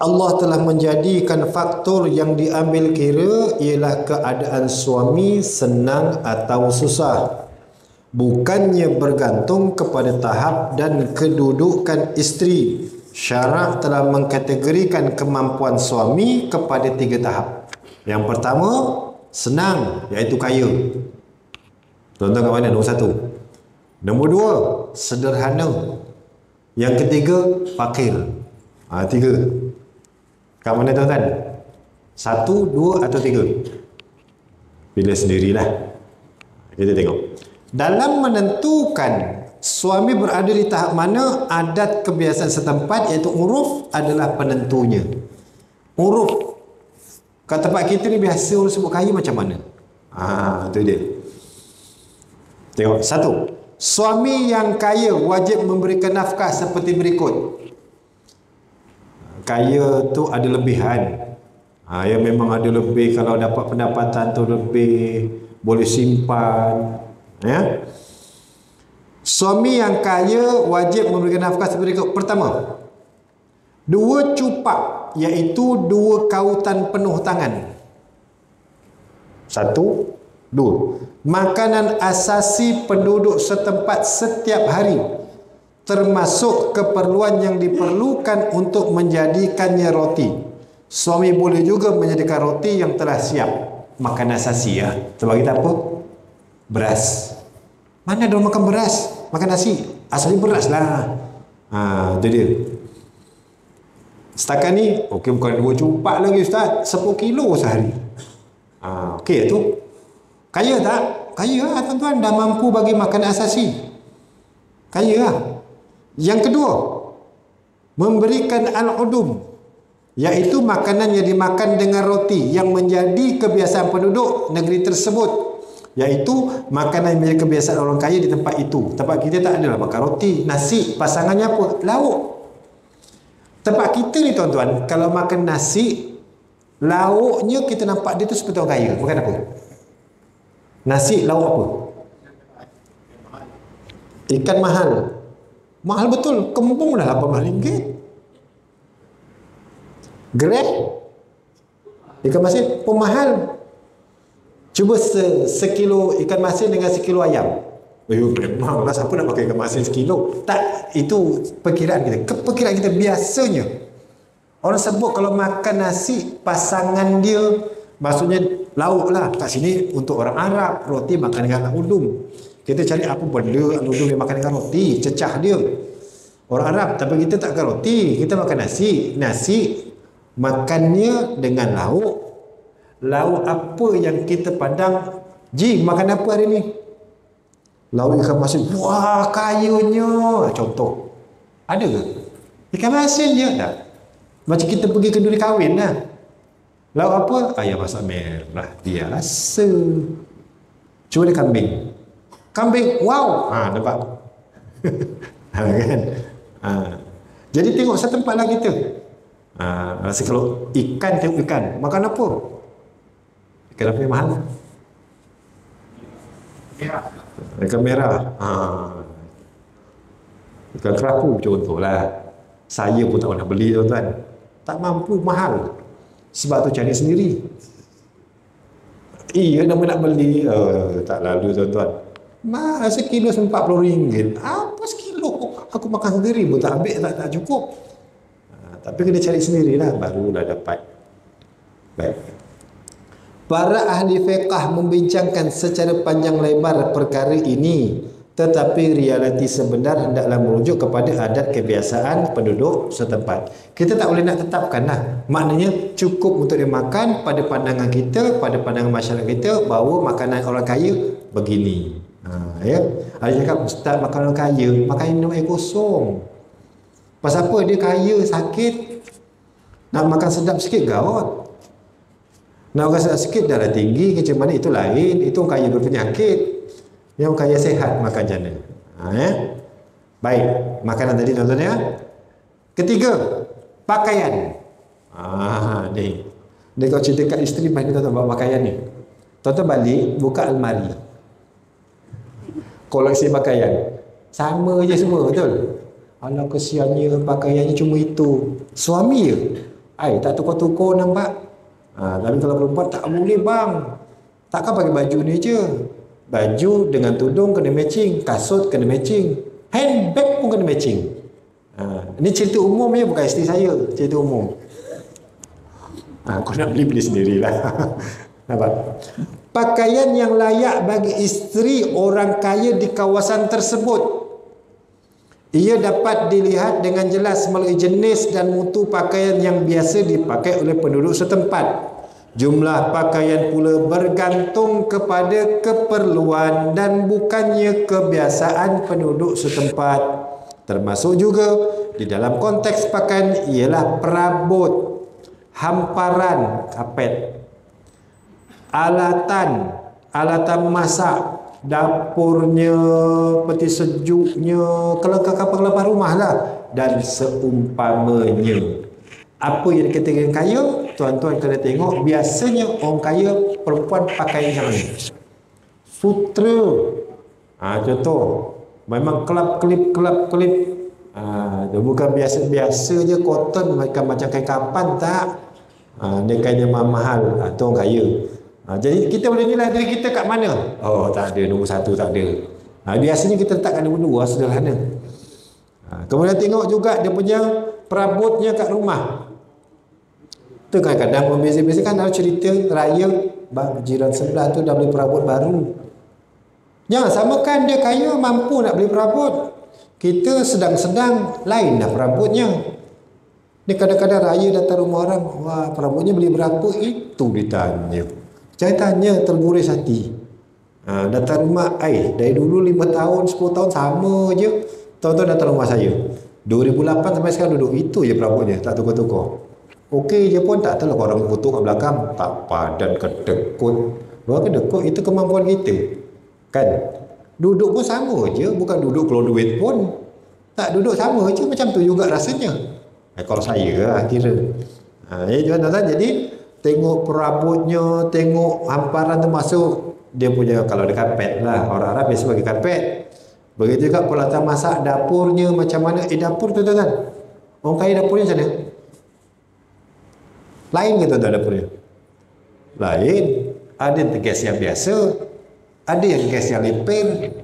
Allah telah menjadikan faktor yang diambil kira ialah keadaan suami senang atau susah, bukannya bergantung kepada tahap dan kedudukan isteri. Syarak telah mengkategorikan kemampuan suami kepada 3 tahap. Yang pertama, senang, iaitu kaya. Tuan-tuan kat mana? Nombor 1. Nombor 2, sederhana. Yang ketiga, fakir. 3. Kat mana tuan-tuan? 1, 2 atau 3? Pilih sendirilah. Kita tengok. Dalam menentukan suami berada di tahap mana, adat kebiasaan setempat iaitu uruf adalah penentunya. Uruf. Kat tempat kita ni biasa orang sebut kaya macam mana? Itu dia. Tengok. 1. Suami yang kaya wajib memberikan nafkah seperti berikut. Kaya tu ada lebihan. Ya memang ada lebih, kalau dapat pendapatan tu lebih, boleh simpan. Ya. Suami yang kaya wajib memberikan nafkah seperti berikut. Pertama, 2 cupak, iaitu 2 kautan penuh tangan. 1, 2. Makanan asasi penduduk setempat setiap hari, termasuk keperluan yang diperlukan untuk menjadikannya roti. Suami boleh juga menyediakan roti yang telah siap. Makan asasi ya. Sebab kita apa? Beras. Mana ada orang makan beras? Makan nasi. Asalnya beras lah. Itu dia. Setakat ni, okey, bukan 2 cupak lagi Ustaz. 10 kilo sehari. Okey tu. Kaya tak? Kaya lah tuan-tuan. Dah mampu bagi makan asasi. Kaya lah. Yang kedua, memberikan al-udum, iaitu makanan yang dimakan dengan roti yang menjadi kebiasaan penduduk negeri tersebut, iaitu makanan yang menjadi kebiasaan orang kaya di tempat itu. Tempat kita tak adalah makan roti, nasi, pasangannya apa? Lauk. Tempat kita ni tuan-tuan, kalau makan nasi, lauknya kita nampak dia tu seperti orang kaya. Bukan apa? Nasi, lauk apa? Ikan mahal. Mahal betul. Kembung dah RM18. Grab ikan masin pun mahal. Cuba sekilo ikan masin dengan sekilo ayam. Memang lah, siapa nak pakai ikan masin sekilo? Tak, itu perkiraan kita. Perkiraan kita biasanya. Orang sebut kalau makan nasi, pasangan dia, maksudnya lauk lah. Kat sini untuk orang Arab, roti makan dengan al-udum. Kita cari apa benda al-udum yang makan dengan roti, cecah dia. Orang Arab, tapi kita tak makan roti, kita makan nasi. Nasi makannya dengan lauk. Lauk apa yang kita pandang, Ji, makan apa hari ni? Lauk ikan masin. Wah, kayanya. Contoh. Ada ke? Ikan masin je tak? Macam kita pergi ke duri kahwin lah. Lauk apa? Ayam masak merah. Biasa. Cuba dia kambing. Kambing, wow. Nampak? Kan? Jadi tengok setempat lah kita. Rasa kalau ikan, tengok ikan. Makan apa? Ikan apa yang mahal? Ikan merah. Ikan kerapu contohlah. Saya pun tak pernah beli tuan-tuan. Tak mampu, mahal. Sebab tu cari sendiri. Iya, nama nak beli. Tak lalu tuan-tuan. Mahal sekilo RM40. Apa sekilo? Aku makan sendiri pun tak ambil, tak cukup. Tapi kena cari sendirilah, barulah dapat. Baik. Para ahli fiqh membincangkan secara panjang lebar perkara ini, tetapi realiti sebenar hendaklah merujuk kepada adat kebiasaan penduduk setempat. Kita tak boleh nak tetapkan lah. Maknanya cukup untuk dimakan pada pandangan kita, pada pandangan masyarakat kita, bahawa makanan orang kaya begini. Ya. Ada cakap, Ustaz, makan orang kaya, makan minum air kosong. Pasal apa? Dia kaya, sakit. Nak makan sedap sikit, gawat. Nak makan sedap sikit, darah tinggi, macam mana, itu lain. Itu orang kaya berpenyakit. Yang kaya sehat, makan macam mana? Ya? Baik, makanan tadi tuan-tuan ya. Ketiga, pakaian. Ni. Dia kalau cerita kat isteri, mana tuan-tuan bawa pakaian ni. Tuan-tuan balik, buka almari. Koleksi pakaian. Sama je semua, betul? Alah, kesiannya, pakaiannya cuma itu. Suami je. Tak tukar-tukar nampak. Tapi kalau perempuan tak boleh bang. Takkan pakai baju ni je. Baju dengan tudung kena matching. Kasut kena matching. Handbag pun kena matching. Ini cerita umum je, bukan isteri saya. Cerita umum. Kau nak beli sendirilah. Nampak? Pakaian yang layak bagi isteri orang kaya di kawasan tersebut. Ia dapat dilihat dengan jelas melalui jenis dan mutu pakaian yang biasa dipakai oleh penduduk setempat. Jumlah pakaian pula bergantung kepada keperluan dan bukannya kebiasaan penduduk setempat. Termasuk juga di dalam konteks pakaian ialah perabot, hamparan, kapet, alatan masak, dapurnya, peti sejuknya, kelengkapan rumah lah, dan seumpamanya. Apa yang dikatakan kaya, tuan-tuan kena tengok, biasanya orang kaya perempuan pakai macam mana? Sutra. Contoh, memang kelip. Bukan biasa-biasa je cotton, macam kain kapan, tak. Dia kainnya mahal, tu orang kaya. Jadi kita boleh nilai diri kita kat mana? Oh, tak ada, nombor satu tak ada. Biasanya kita letakkan nombor 2, sederhana. Kemudian tengok juga dia punya perabotnya kat rumah. Tu kadang-kadang membeza-beza kan, ada cerita raya jiran sebelah tu dah beli perabot baru. Jangan samakan dia kaya mampu nak beli perabot. Kita sedang-sedang lain dah perabotnya. Dia kadang-kadang raya datang rumah orang, wah perabotnya beli berapa? Itu ditanya. Saya tanya terguris hati. Datang rumah, dari dulu 5 tahun, 10 tahun sama je. Tahun-tahun datang rumah saya. 2008 sampai sekarang duduk, itu je perabotnya, tak tukar-tukar. Okey je pun tak tahu orang kutuk kat belakang, tak padan kedekut. Luar kedekut, itu kemampuan kita. Kan? Duduk pun sama je, bukan duduk keluar duit pun. Tak, duduk sama je, macam tu juga rasanya. Kalau saya lah kira. Tuan-tuan, jadi tengok perabotnya, tengok hamparan tu masuk, dia punya, kalau dia karpet lah, orang Arab biasa bagi karpet. Begitu juga peralatan masak, dapurnya macam mana. Dapur tu tuan-tuan, orang kaya dapurnya macam mana? Lain ke tuan-tuan dapurnya? Lain. Ada gas yang biasa, ada yang gas yang leper,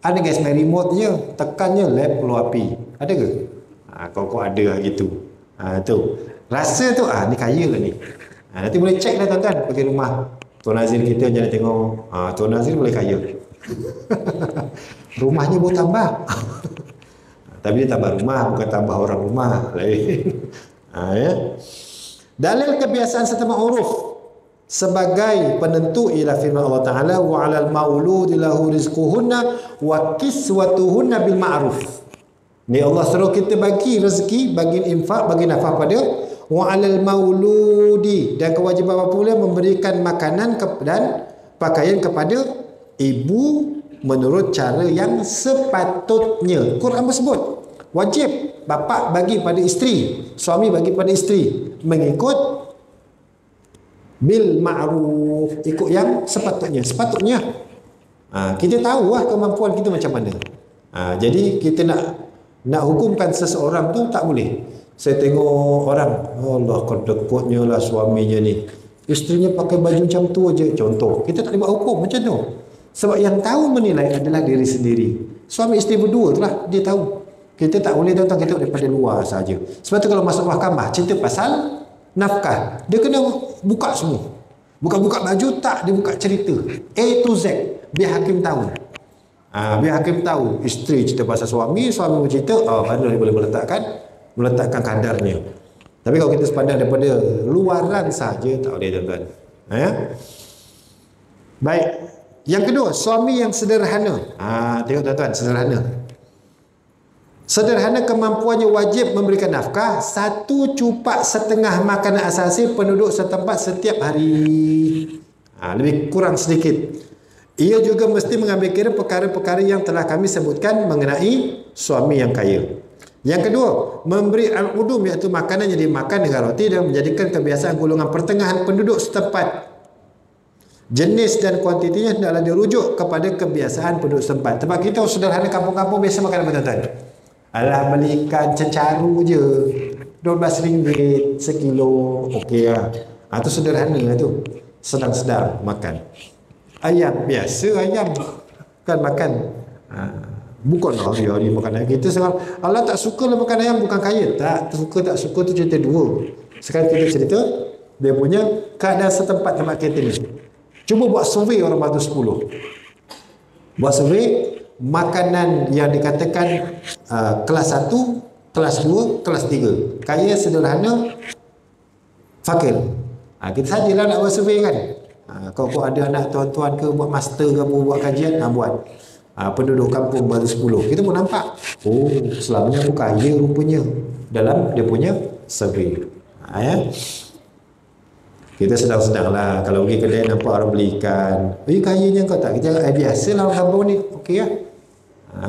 ada gas main remote je, tekannya lap keluar api. Ada ke? Kau ada gitu. Tu rasa tu, ni kaya lah ni. Nanti boleh cek lah tuan-tuan pergi rumah Tuan Nazir kita, jangan tengok Tuan Nazir boleh kaya. Rumahnya boleh tambah. Tapi dia tambah rumah, bukan tambah orang rumah lain. Ya. Dalil kebiasaan serta huruf sebagai penentu ialah firman Allah Ta'ala, wa 'alal mauludi lahu rizquhunna wa kiswatuhunna bil ma'ruf. Ni Allah suruh kita bagi rezeki, bagi infak, bagi nafkah pada wa 'alal mauludi, dan kewajiban bapa pula memberikan makanan dan pakaian kepada ibu menurut cara yang sepatutnya. Quran bersebut wajib bapa bagi pada isteri, suami bagi pada isteri mengikut bil ma'ruf, ikut yang sepatutnya. Kita tahu lah kemampuan kita macam mana. Jadi kita nak hukumkan seseorang tu tak boleh. Saya tengok orang, Allah kedekutnya lah suaminya ni, isterinya pakai baju macam tu aja, contoh. Kita tak boleh buat hukum macam tu. Sebab yang tahu menilai adalah diri sendiri. Suami isteri berdua tu lah, dia tahu. Kita tak boleh tuan-tuan, kita daripada luar saja. Sebab tu kalau masuk mahkamah cerita pasal nafkah, dia kena buka semua. Bukan buka baju, tak, dia buka cerita A to Z, biar hakim tahu. Biar hakim tahu, isteri cerita pasal suami bercerita, mana dia boleh meletakkan kadarnya. Tapi kalau kita sepandang daripada luaran saja, tak boleh tuan-tuan. Baik. Yang kedua, suami yang sederhana. Tengok tuan-tuan, sederhana kemampuannya wajib memberikan nafkah 1 cupak setengah makanan asasi penduduk setempat setiap hari. Lebih kurang sedikit. Ia juga mesti mengambil kira perkara-perkara yang telah kami sebutkan mengenai suami yang kaya. Yang kedua, memberi al-udum, iaitu makanan yang dimakan dengan roti dan menjadikan kebiasaan golongan pertengahan penduduk setempat. Jenis dan kuantitinya hendaklah dirujuk kepada kebiasaan penduduk setempat. Tempat kita sederhana kampung-kampung biasa makan apa tuan-tuan? Alah, beli ikan cencaru je, RM12 sekilo, okey lah. Itu sederhana tu, sedang-sedang makan. Ayam biasa, ayam kan makan. Bukan hari-hari makan ayam. Kita sekarang, Allah tak suka lah makan ayam, bukan kaya. Tak suka tu cerita dua. Sekarang kita cerita dia punya keadaan setempat tempat kita ni. Cuba buat survei orang Batu 10. Buat survei makanan yang dikatakan kelas 1, kelas 2, kelas 3. Kaya, sederhana, fakir. Kita sajalah nak buat survei kan. Kalau ada anak tuan-tuan ke buat master ke buat kajian, buat. Penduduk kampung Batu 10. Kita pun nampak, selamanya pun kaya rupanya dalam dia punya survei. Kita sedang-sedang lah. Kalau pergi kedai nampak orang beli ikan, kayanya kau tak? Kita biasa lah orang kampung ni. Okey lah.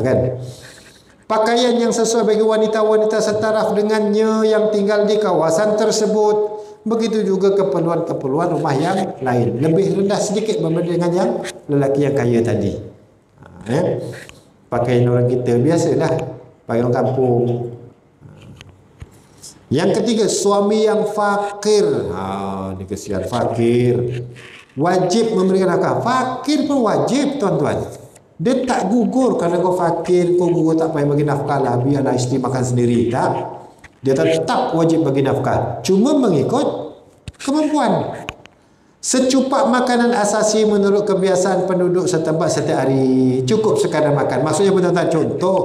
Kan? Pakaian yang sesuai bagi wanita-wanita setaraf dengannya yang tinggal di kawasan tersebut. Begitu juga keperluan-keperluan rumah yang lain. Lebih rendah sedikit berbanding dengan yang lelaki yang kaya tadi. Pakaian orang kita biasalah. Pakaian orang kampung. Yang ketiga, suami yang fakir. Ni kesian fakir. Wajib memberikan nafkah. Fakir pun wajib, tuan-tuan. Dia tak gugur kerana kau fakir, kau gugur tak payah bagi nafkah lah, biarlah isteri makan sendiri. Tak. Dia tetap wajib bagi nafkah. Cuma mengikut kemampuan. Secupak makanan asasi menurut kebiasaan penduduk setempat setiap hari. Cukup sekadar makan. Maksudnya betul-betul contoh.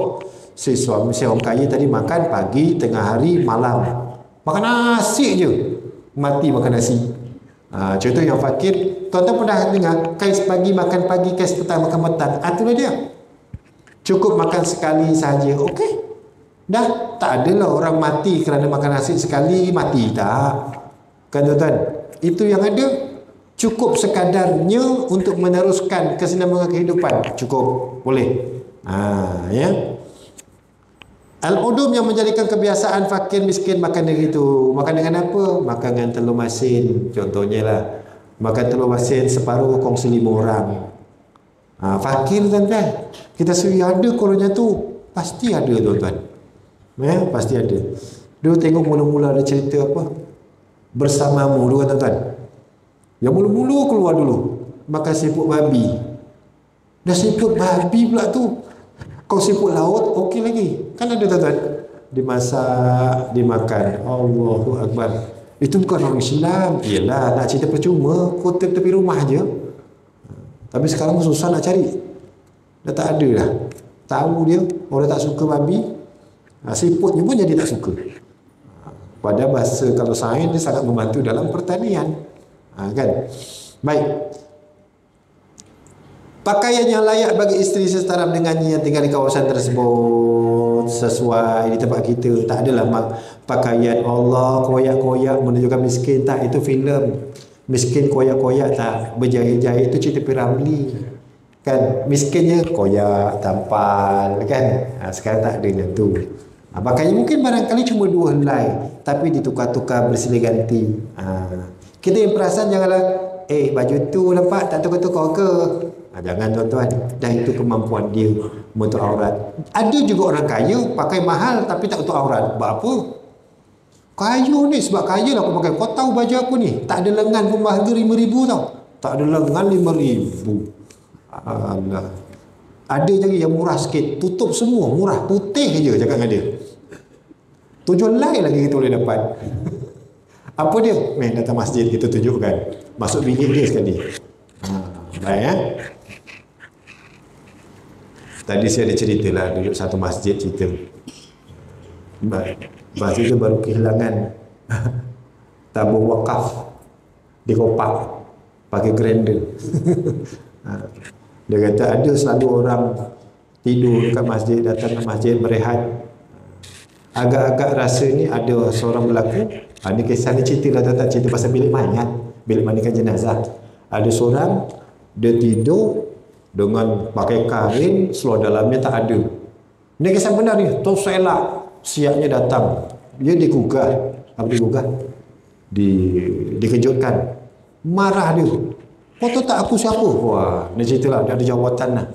Si orang kaya tadi makan pagi, tengah hari, malam. Makan nasi je. Mati makan nasi. Contoh yang fakir. Tuan-tuan pernah dengar, kais pagi makan pagi, kais petang makan petang. Itulah dia. Cukup makan sekali sahaja. Okey. Dah. Tak adalah orang mati kerana makan nasi sekali, mati. Tak. Kan tuan-tuan? Itu yang ada. Cukup sekadarnya untuk meneruskan kesinambungan kehidupan. Cukup. Boleh. Ya. Al-udum yang menjadikan kebiasaan fakir miskin makan dengan itu. Makan dengan apa? Makan dengan telur masin. Contohnya lah. Makan telur masin separuh kongsi 5 orang. Fakir tuan-tuan. Kita suri ada korangnya tu. Pasti ada tuan-tuan. Pasti ada. Dulu tengok mula-mula ada cerita apa? Bersamamu dulu kan tuan-tuan. Yang mula-mula keluar dulu. Makan siput babi. Dah siput babi pula tu. Kau siput laut, okey lagi. Kan ada tuan-tuan. Dimasak, dimakan. Allahu Akbar. Itu bukan orang Islam. Yelah, nak cerita percuma. Kau tepi rumah je. Tapi sekarang susah nak cari. Dah tak ada dah. Tahu dia, orang tak suka babi. Siputnya pun jadi tak suka. Pada bahasa kalau sains dia sangat membantu dalam pertanian. Kan? Baik. Pakaian yang layak bagi isteri setaraf dengannya yang tinggal di kawasan tersebut sesuai di tempat kita. Tak adalah pakaian Allah koyak-koyak menunjukkan miskin. Tak, itu filem. Miskin koyak-koyak tak. Berjahit-jahit itu cerita Piramli. Kan? Miskinnya koyak, tampal. Kan? Sekarang tak ada yang tu. Pakaian mungkin barangkali cuma 2 helai. Tapi ditukar-tukar bersilih ganti. Kita yang perasan janganlah baju tu nampak tak tukar-tukar ke? Jangan tuan-tuan. Dah itu kemampuan dia menutup aurat. Ada juga orang kaya pakai mahal tapi tak tutup aurat. Buat apa? Kaya ni, sebab kaya lah aku pakai. Kau tahu baju aku ni tak ada lengan pun harga 5,000 tau. Tak ada lengan 5,000. Allah. Ada lagi yang murah sikit, tutup semua, murah, putih je cakap dengan dia. 7 helai lagi kita boleh dapat. Apa dia? Datang masjid kita tunjukkan. Masuk bilik dia sekali. Baik ya. Tadi saya ada cerita lah, duduk satu masjid cerita. Masjid tu baru kehilangan tabung wakaf di kopak pakai grinder. Dia kata ada selalu orang tidur dekat masjid, datang ke masjid berehat. Agak-agak rasa ni ada seorang berlaku. Ni kisah ni cerita lah, tak cerita pasal bilik mayat, bilik mandikan jenazah. Ada seorang dia tidur dengan pakai kain, seluar dalamnya tak ada. Ini kisah benar ni. Tok selak siapnya datang. Dia digugah. Apa digugah? Dikejutkan. Marah dia. Kau tahu tak aku siapa? Wah, ni ceritalah dia ada jawatan lah.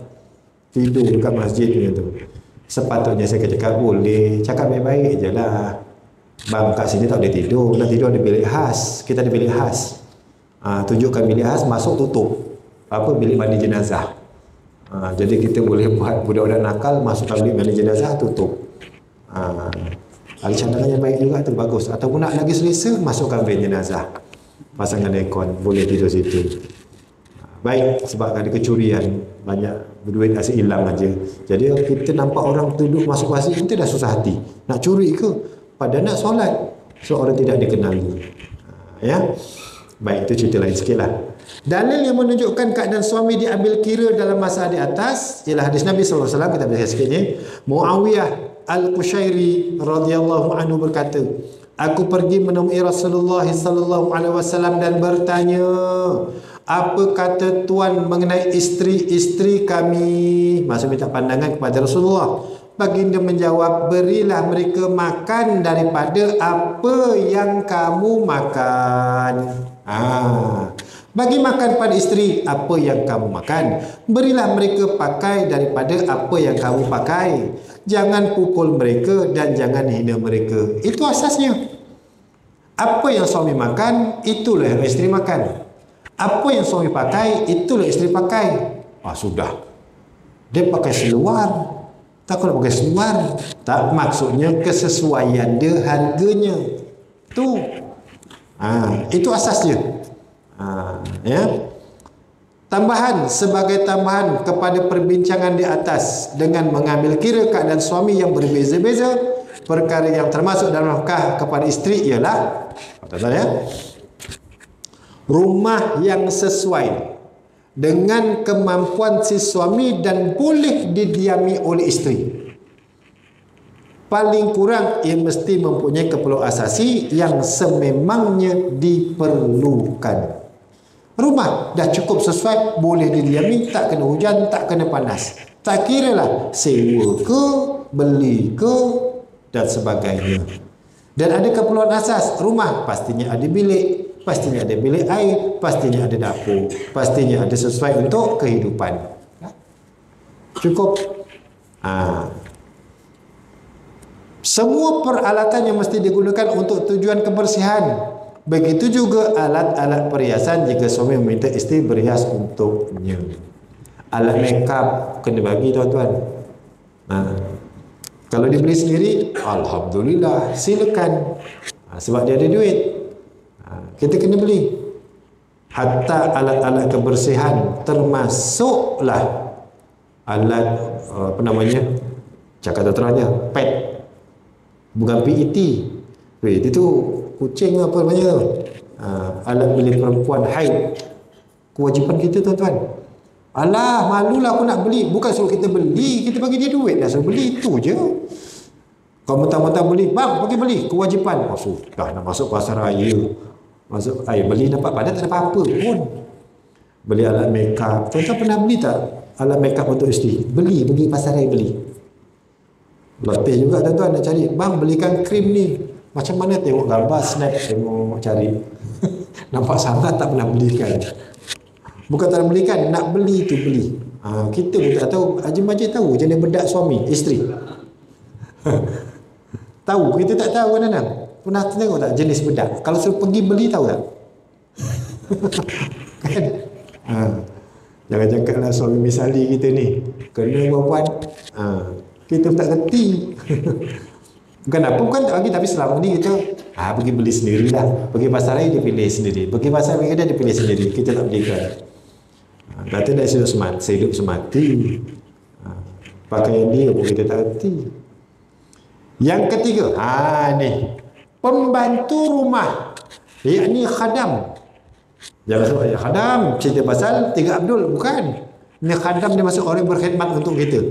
Tidur dekat masjid ni tu. Sepatutnya saya cakap boleh cakap baik-baik je lah. Bang kat sini tak boleh tidur. Nak tidur ada bilik khas. Kita ada bilik khas. Tunjukkan bilik khas, masuk tutup. Bilik mandi jenazah. Jadi kita boleh buat budak-budak nakal masukkan bilik mandi jenazah, tutup. Ada cadangan yang baik juga tu, bagus. Ataupun nak lagi selesa, masukkan bilik jenazah, pasangkan aircon, boleh tidur situ. Baik, sebab ada kecurian, banyak duit asyik hilang aja. Jadi kita nampak orang duduk masuk masjid, kita dah susah hati. Nak curi ke? Padahal nak solat, seorang tidak dikenali. Ya. Baik, itu cerita lain sikit lah. Dalil yang menunjukkan keadaan suami diambil kira dalam masa di atas ialah hadis Nabi SAW. Kita baca sikit ni. Muawiyah Al-Qushairi radhiyallahu anhu berkata, Aku pergi menemui Rasulullah sallallahu alaihi wasallam dan bertanya, apa kata Tuan mengenai isteri-isteri kami? Maksud minta pandangan kepada Rasulullah. Baginda menjawab, berilah mereka makan daripada apa yang kamu makan. Bagi makan pada isteri apa yang kamu makan. Berilah mereka pakai daripada apa yang kamu pakai. Jangan pukul mereka dan jangan hina mereka. Itu asasnya. Apa yang suami makan, itulah yang isteri makan. Apa yang suami pakai, itulah isteri pakai. Sudah. Dia pakai seluar. Tak kalau pakai seluar. Tak, maksudnya kesesuaian dia harganya. Tu. Itu asasnya. Ya. Tambahan, sebagai tambahan kepada perbincangan di atas, dengan mengambil kira keadaan suami yang berbeza-beza, perkara yang termasuk dalam nafkah kepada isteri ialah rumah yang sesuai dengan kemampuan si suami dan boleh didiami oleh isteri. Paling kurang ia mesti mempunyai keperluan asasi yang sememangnya diperlukan. Rumah dah cukup sesuai, boleh didiami, tak kena hujan, tak kena panas. Tak kira lah sewa ke, beli ke dan sebagainya. Dan ada keperluan asas. Rumah pastinya ada bilik, pastinya ada bilik air, pastinya ada dapur, pastinya ada sesuai untuk kehidupan. Cukup. Semua peralatan yang mesti digunakan untuk tujuan kebersihan. Begitu juga alat-alat perhiasan jika suami meminta isteri berhias untuknya. Alat makeup kena bagi tuan-tuan. Kalau dia beli sendiri, alhamdulillah, silakan. Sebab dia ada duit. Kita kena beli. Hatta alat-alat kebersihan, termasuklah alat cakap terangnya, pad, bukan PET. PET itu kucing apa namanya, alat bilik perempuan haid. Kewajipan kita tuan-tuan. Alah, malulah aku nak beli. Bukan suruh kita beli, kita bagi dia duit dah suruh beli, itu je. Kau mentang-mentang beli, bang pergi beli, kewajipan. Sudah nak masuk pasar raya, masuk beli dapat pada tak ada apa-apa pun. Beli alat makeup. Tuan-tuan pernah beli tak alat makeup untuk isteri? Beli, pergi pasar raya beli. Letih juga tuan-tuan nak cari, bang belikan krim ni. Macam mana tengok gambar, snap, tengok cari. Nampak sangat tak pernah belikan. Bukan tak pernah belikan, nak beli tu beli. Kita pun tak tahu. Haji Majid tahu jenis bedak suami, isteri. Tahu, kita tak tahu kan. Pernah tengok tak jenis bedak? Kalau suruh pergi beli tahu tak? Kan? Jangan cakaplah suami misali kita ni. Kena perempuan. Kita tak kerti. Bukan apa, bukan tak bagi, tapi selama ni kita pergi beli sendirilah. Pergi pasar raya dia pilih sendiri. Pergi pasar raya dia pilih sendiri. Kita tak belikan. Kata dah hidup semati. Pakaian dia pun kita tak kerti. Yang ketiga, ni pembantu rumah, yakni khadam. Jangan sebut khadam cerita pasal Tiga Abdul, bukan. Ini khadam dia masuk orang berkhidmat untuk kita.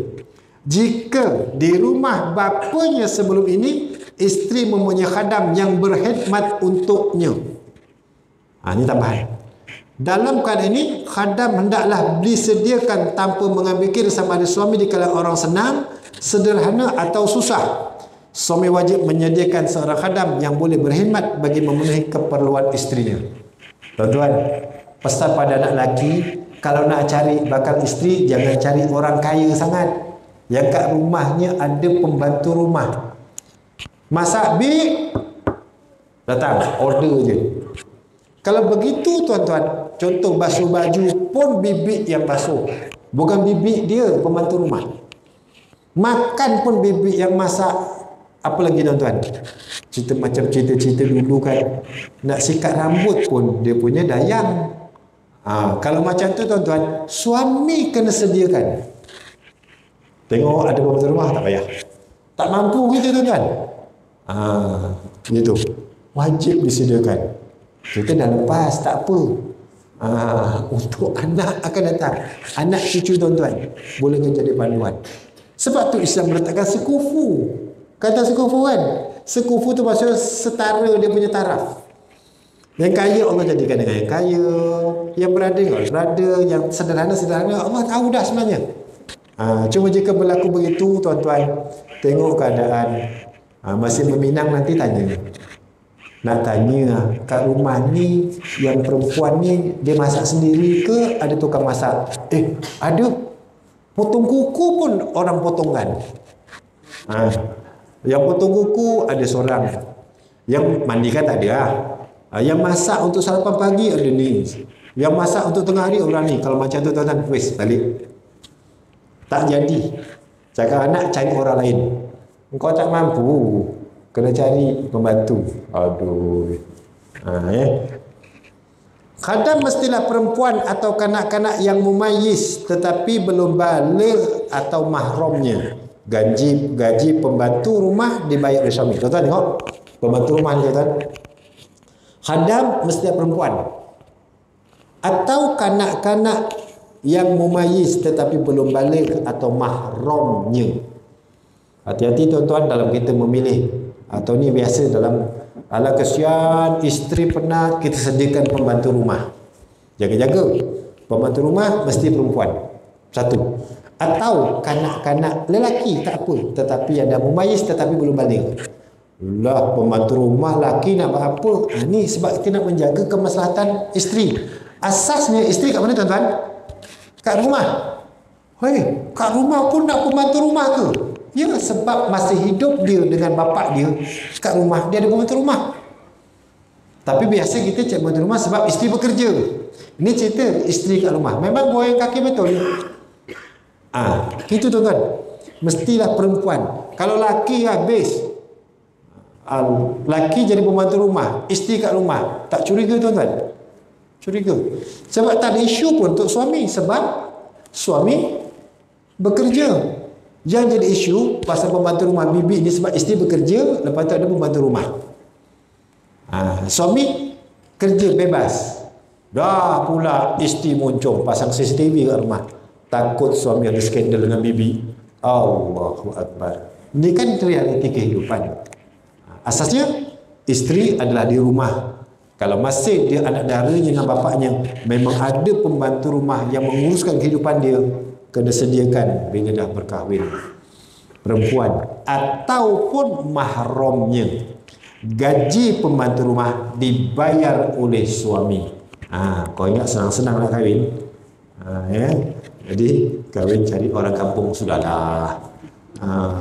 Jika di rumah bapanya sebelum ini, isteri mempunyai khadam yang berkhidmat untuknya. Ini tambahan. Dalam keadaan ini, khadam hendaklah disediakan tanpa mengambil kira sama ada suami di kalangan orang senang, sederhana atau susah. Suami wajib menyediakan seorang khadam yang boleh berkhidmat bagi memenuhi keperluan isterinya. Tuan-tuan, pesan pada anak lelaki, kalau nak cari bakal isteri, jangan cari orang kaya sangat. Yang kat rumahnya ada pembantu rumah. Masak bik, datang, order je. Kalau begitu tuan-tuan, contoh basuh baju pun bibik yang basuh. Bukan bibik dia, pembantu rumah. Makan pun bibik yang masak. Apa lagi tuan-tuan? Cerita macam cerita-cerita dulu kan. Nak sikat rambut pun dia punya dayang. Kalau macam tu tuan-tuan, suami kena sediakan. Tengok ada pembantu rumah, tak payah. Tak mampu kita tuan-tuan. Gitu. Wajib disediakan. Kita dah lepas, tak apa. Untuk anak akan datang. Anak cucu tuan-tuan. Boleh jadi panduan. Sebab tu Islam meletakkan sekufu. Kata sekufu kan? Sekufu tu maksudnya setara dia punya taraf. Yang kaya Allah jadikan dengan yang kaya, yang berada yang sederhana Allah tahu dah sebenarnya. Cuma jika berlaku begitu, tuan-tuan, tengok keadaan. Masih meminang nanti tanya. Nak tanya, kat rumah ni yang perempuan ni dia masak sendiri ke ada tukang masak? Ada. Potong kuku pun orang potongan. Yang potong kuku ada seorang. Yang mandikan tak ada lah. Yang masak untuk sarapan pagi ada ni. Yang masak untuk tengah hari orang ni. Kalau macam tu tuan-tuan, wis balik. Tak jadi. Cakap anak cari orang lain. Engkau tak mampu, kena cari pembantu. Aduh. Kadang mestilah perempuan atau kanak-kanak yang mumayyiz tetapi belum baligh atau mahramnya. Gaji pembantu rumah dibayar oleh suami. Tuan-tuan tengok. Pembantu rumah ni tuan-tuan. Khadam mestilah perempuan. Atau kanak-kanak yang mumayyiz tetapi belum baligh atau mahramnya. Hati-hati tuan-tuan dalam kita memilih. Atau ni biasa dalam ala kesian isteri penat, kita sediakan pembantu rumah. Jaga-jaga. Pembantu rumah mesti perempuan. Satu. Atau kanak-kanak lelaki tak apa, tetapi ada mumayyiz tetapi belum baligh. Lah pembantu rumah lelaki nak buat apa? Ni sebab kita nak menjaga kemaslahatan isteri. Asasnya isteri kat mana tuan-tuan? Kat rumah. Kat rumah pun nak pembantu rumah ke? Ya, sebab masih hidup dia dengan bapak dia kat rumah, dia ada pembantu rumah. Tapi biasa kita cek pembantu rumah sebab isteri bekerja. Ini cerita isteri kat rumah. Memang goyang kaki betul. Itu tuan-tuan. Mestilah perempuan. Kalau laki habis, laki jadi pembantu rumah, isteri kat rumah, tak curiga tuan-tuan? Curiga. Sebab tak ada isu pun untuk suami. Sebab suami bekerja. Yang jadi isu pasal pembantu rumah bibi ni sebab isteri bekerja, lepas tu ada pembantu rumah. Suami kerja bebas. Dah pula isteri muncul pasang CCTV kat rumah. Takut suami ada skandal dengan bibi. Allahu Akbar. Ini kan realiti kehidupan. Asasnya isteri adalah di rumah. Kalau masih dia anak daranya dengan bapaknya, memang ada pembantu rumah yang menguruskan kehidupan dia, kena sediakan bila dah berkahwin. Perempuan ataupun mahramnya. Gaji pembantu rumah dibayar oleh suami. Kau ingat senang-senang nak kahwin? Jadi kahwin cari orang kampung sudahlah.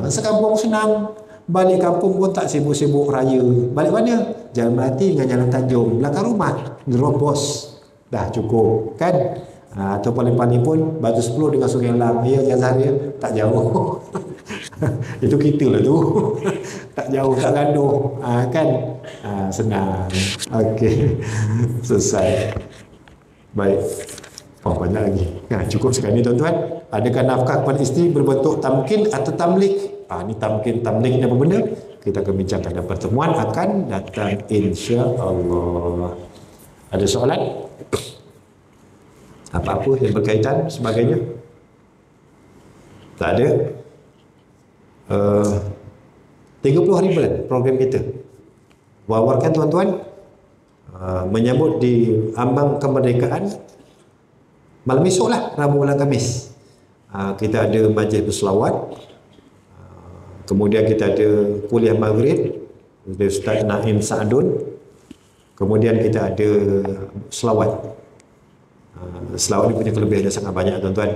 Sekampung senang. Balik kampung pun tak sibuk-sibuk raya. Balik mana? Jalan Melati dengan Jalan Tanjung. Belakang rumah. Nerobos. Dah cukup. Kan? Atau paling-paling pun Batu 10 dengan Sungai Lang. Ya, Jazar ya. Tak jauh. Itu kita lah tu. Tak jauh, tak gaduh. Kan? Senang. Okey. Selesai. Baik. Banyak lagi. Cukup sekali tuan-tuan. Adakah nafkah kepada isteri berbentuk tamkin atau tamlik? Ini tamlik ni apa benda? Kita akan bincangkan pada pertemuan akan datang insya-Allah. Ada soalan? Apa-apa yang berkaitan sebagainya? Tak ada? 30 hari bulan program kita. Wawarkan tuan-tuan menyambut di ambang kemerdekaan malam esok lah, Rabu malam Khamis. Kita ada majlis berselawat. Kemudian kita ada kuliah maghrib dari Ustaz Naim Sa'dun. Kemudian kita ada selawat. Selawat ni punya kelebihan dah sangat banyak tuan-tuan.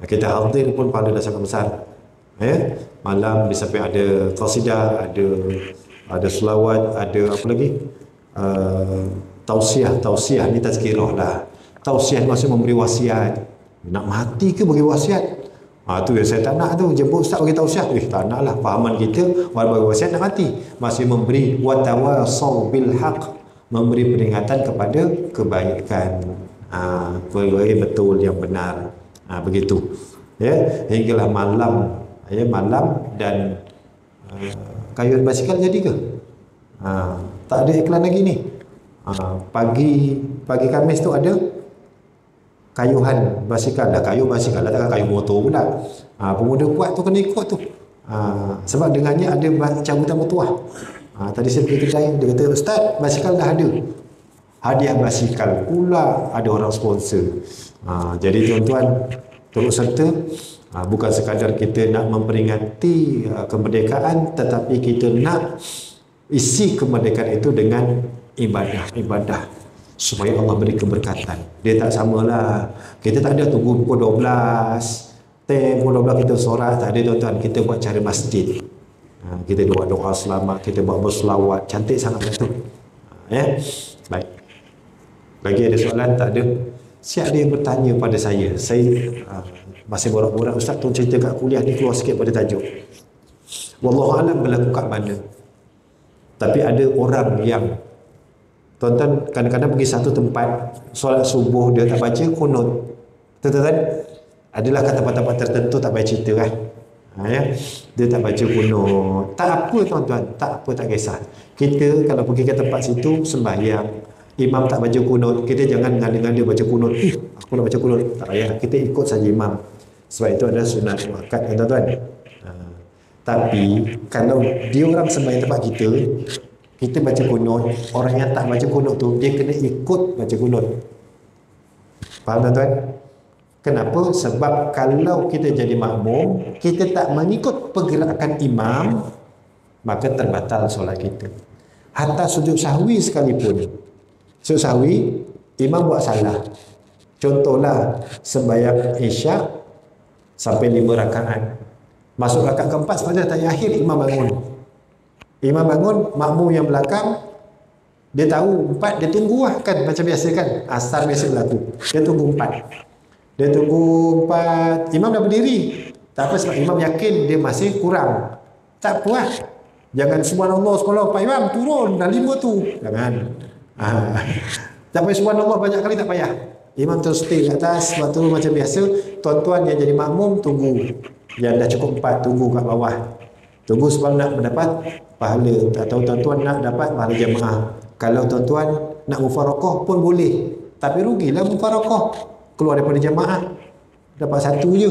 Kita hadir pun pahala dah sangat besar. Malam bisa sampai ada qasidah, ada selawat, ada apa lagi? Tausiah ni tazkirah lah. Tausiah maksudnya memberi wasiat. Nak mati ke bagi wasiat? Tu yang saya tak nak tu. Jemput ustaz bagi tausiah. Tak nak lah. Fahaman kita bagi wasiat nak mati. Masih memberi watawasaw bil haq, memberi peringatan kepada kebaikan. Betul yang benar. Begitu. Hinggalah malam. Malam dan kayuan basikal jadi ke? Tak ada iklan lagi ni. Pagi Khamis tu ada kayuhan basikal. Kayu basikal lah, takkan kayu motor pula. Pemuda kuat tu kena ikut tu. Sebab dengannya ada cabutan bertuah. Tadi saya pergi kedai, dia kata, Ustaz, basikal dah ada. Hadiah basikal pula ada orang sponsor. Jadi tuan-tuan, turut serta, bukan sekadar kita nak memperingati kemerdekaan, tetapi kita nak isi kemerdekaan itu dengan ibadah-ibadah supaya Allah beri keberkatan. Dia tak samalah. Kita tak ada tunggu pukul 12. Pukul 12 kita solat, tak ada tuan-tuan. Kita buat cara masjid. Kita buat doa selamat, kita buat berselawat. Cantik sangat tu. Ya. Baik. Lagi ada soalan? Tak ada. Siap ada yang bertanya pada saya. Saya masih borak-borak, Ustaz tolong cerita kat kuliah ni keluar sikit pada tajuk. Wallahualam berlaku kat mana. Tapi ada orang yang tuan-tuan kadang-kadang pergi satu tempat solat subuh dia tak baca kunut. Tuan-tuan adalah kat tempat-tempat tertentu tak baca cerita kan. Ya. Dia tak baca kunut. Tak apa tuan-tuan, tak apa, tak kisah. Kita kalau pergi ke tempat situ sembahyang, imam tak baca kunut, kita jangan ngada-ngada baca kunut. Aku nak baca kunut. Tak payah, kita ikut saja imam. Sebab itu adalah sunat muakkad kan tuan-tuan. Tapi kalau dia orang sembahyang tempat kita, kita baca kunut, orang yang tak baca kunut tu dia kena ikut baca kunut. Faham tuan-tuan? Kenapa? Sebab kalau kita jadi makmum, kita tak mengikut pergerakan imam, maka terbatal solat kita. Hatta sujud sahwi sekalipun. Sujud sahwi, imam buat salah. Contohlah, sembahyang Isyak sampai 5 rakaat. Masuk rakaat keempat, sepanjang tahiyat akhir, imam bangun. Imam bangun, makmum yang belakang, dia tahu 4, dia tunggu lah kan, macam biasa kan. Asar biasa berlaku. Dia tunggu 4. Dia tunggu 4, imam dah berdiri. Tak apa, sebab imam yakin dia masih kurang. Tak apa lah. Jangan subhanallah, subhanallah, Pak Imam turun, dah 5 tu. Jangan. Tak payah subhanallah banyak kali, tak payah. Imam terus stay kat atas, sebab tu macam biasa. Tuan-tuan yang jadi makmum, tunggu. Yang dah cukup 4, tunggu kat bawah. Tunggu sebab nak mendapat pahala. Atau tuan-tuan nak dapat pahala jemaah. Kalau tuan-tuan nak mufarakah pun boleh. Tapi rugilah mufarakah. Keluar daripada jemaah dapat 1 je.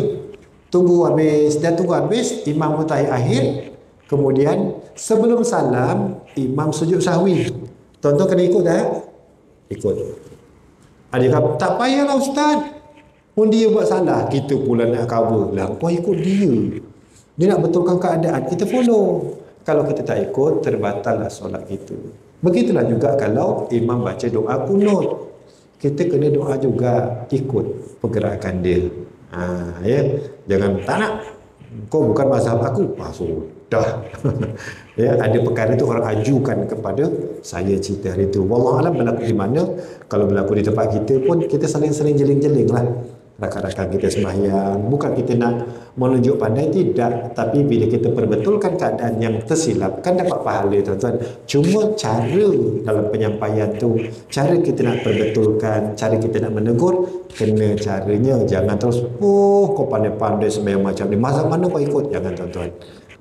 Tunggu habis. Dah tunggu habis, imam pun tahiyat akhir. Kemudian sebelum salam, imam sujud sahwi. Tuan-tuan kena ikut tak? Ikut. Ada kata, tak payahlah Ustaz, pun dia buat salah, kita pula nak cover lah. Kau ikut dia, dia nak betulkan keadaan, kita follow. Kalau kita tak ikut, terbatallah solat kita. Begitulah juga kalau imam baca doa kunut, kita kena doa juga, ikut pergerakan dia. Ya, jangan tak nak, kau bukan mazhab aku. Sudah. Ya, ada perkara itu orang ajukan kepada saya cerita hari itu. Wallahualam berlaku di mana. Kalau berlaku di tempat kita pun, kita saling-saling jeling-jeling lah. Rakan-rakan kita sembahyang, bukan kita nak menunjuk pandai, tidak. Tapi bila kita perbetulkan keadaan yang tersilap, kan dapat pahala tuan-tuan. Cuma cara dalam penyampaian tu, cara kita nak perbetulkan, cara kita nak menegur, kena caranya. Jangan terus, kau pandai-pandai sembahyang macam ni, mazhab mana kau ikut? Jangan tuan-tuan.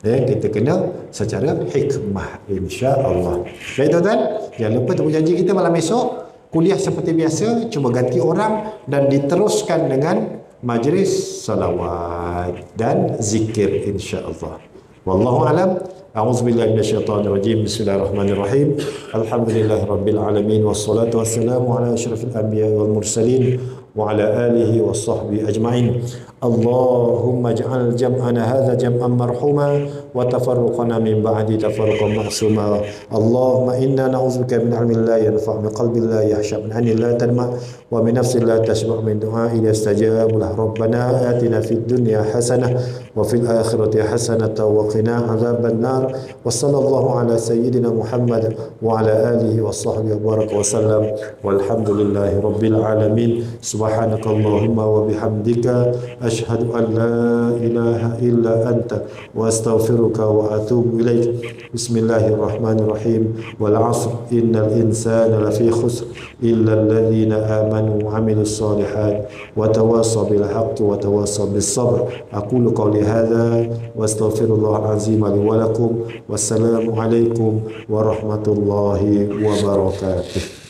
Ya, kita kena secara hikmah, insya-Allah. Baik tuan-tuan, jangan lupa temu janji kita malam esok. Kuliah seperti biasa, cuma ganti orang dan diteruskan dengan majlis salawat dan zikir insya-Allah. Wallahu alam. A'udzubillahi minasyaitonirrajim. Bismillahirrahmanirrahim. Alhamdulillahirabbil alamin wassalatu wassalamu ala asyrafil anbiya'i wal mursalin wa ala alihi washabbihi ajma'in. Allahumma ij'al jam'ana hadza jam'an marhuma wa tafarruqana min ba'di tafarruqan ma'suma. Allahumma inna na'udzubika min 'ilmin la yanfa', min qalbin la yakhsha', min 'ainin la tadma', wa min nafsin la tashba', min du'a'in yastajab lah. Rabbana atina fid dunya hasanah wa fil akhirati hasanah wa qina 'adzaban nar. Wa sallallahu ala sayyidina Muhammad wa ala alihi wa sahbihi wa baraka wa sallam. Walhamdulillahi rabbil alamin. Subhanakallahumma wa bihamdika asyhadu an la ilaha illa anta wa astaghfiruka wa atubu ilaik. Bismillahirrahmanirrahim. Wal 'asr innal insana lafi khusr illa alladhina amanu wa 'amilus solihat wa tawassaw bil haqqi wa tawassaw bis sabr. Aqulu qawli hadza wa astaghfirullahal azim li wa lakum. Wassalamu alaikum warahmatullahi wabarakatuh.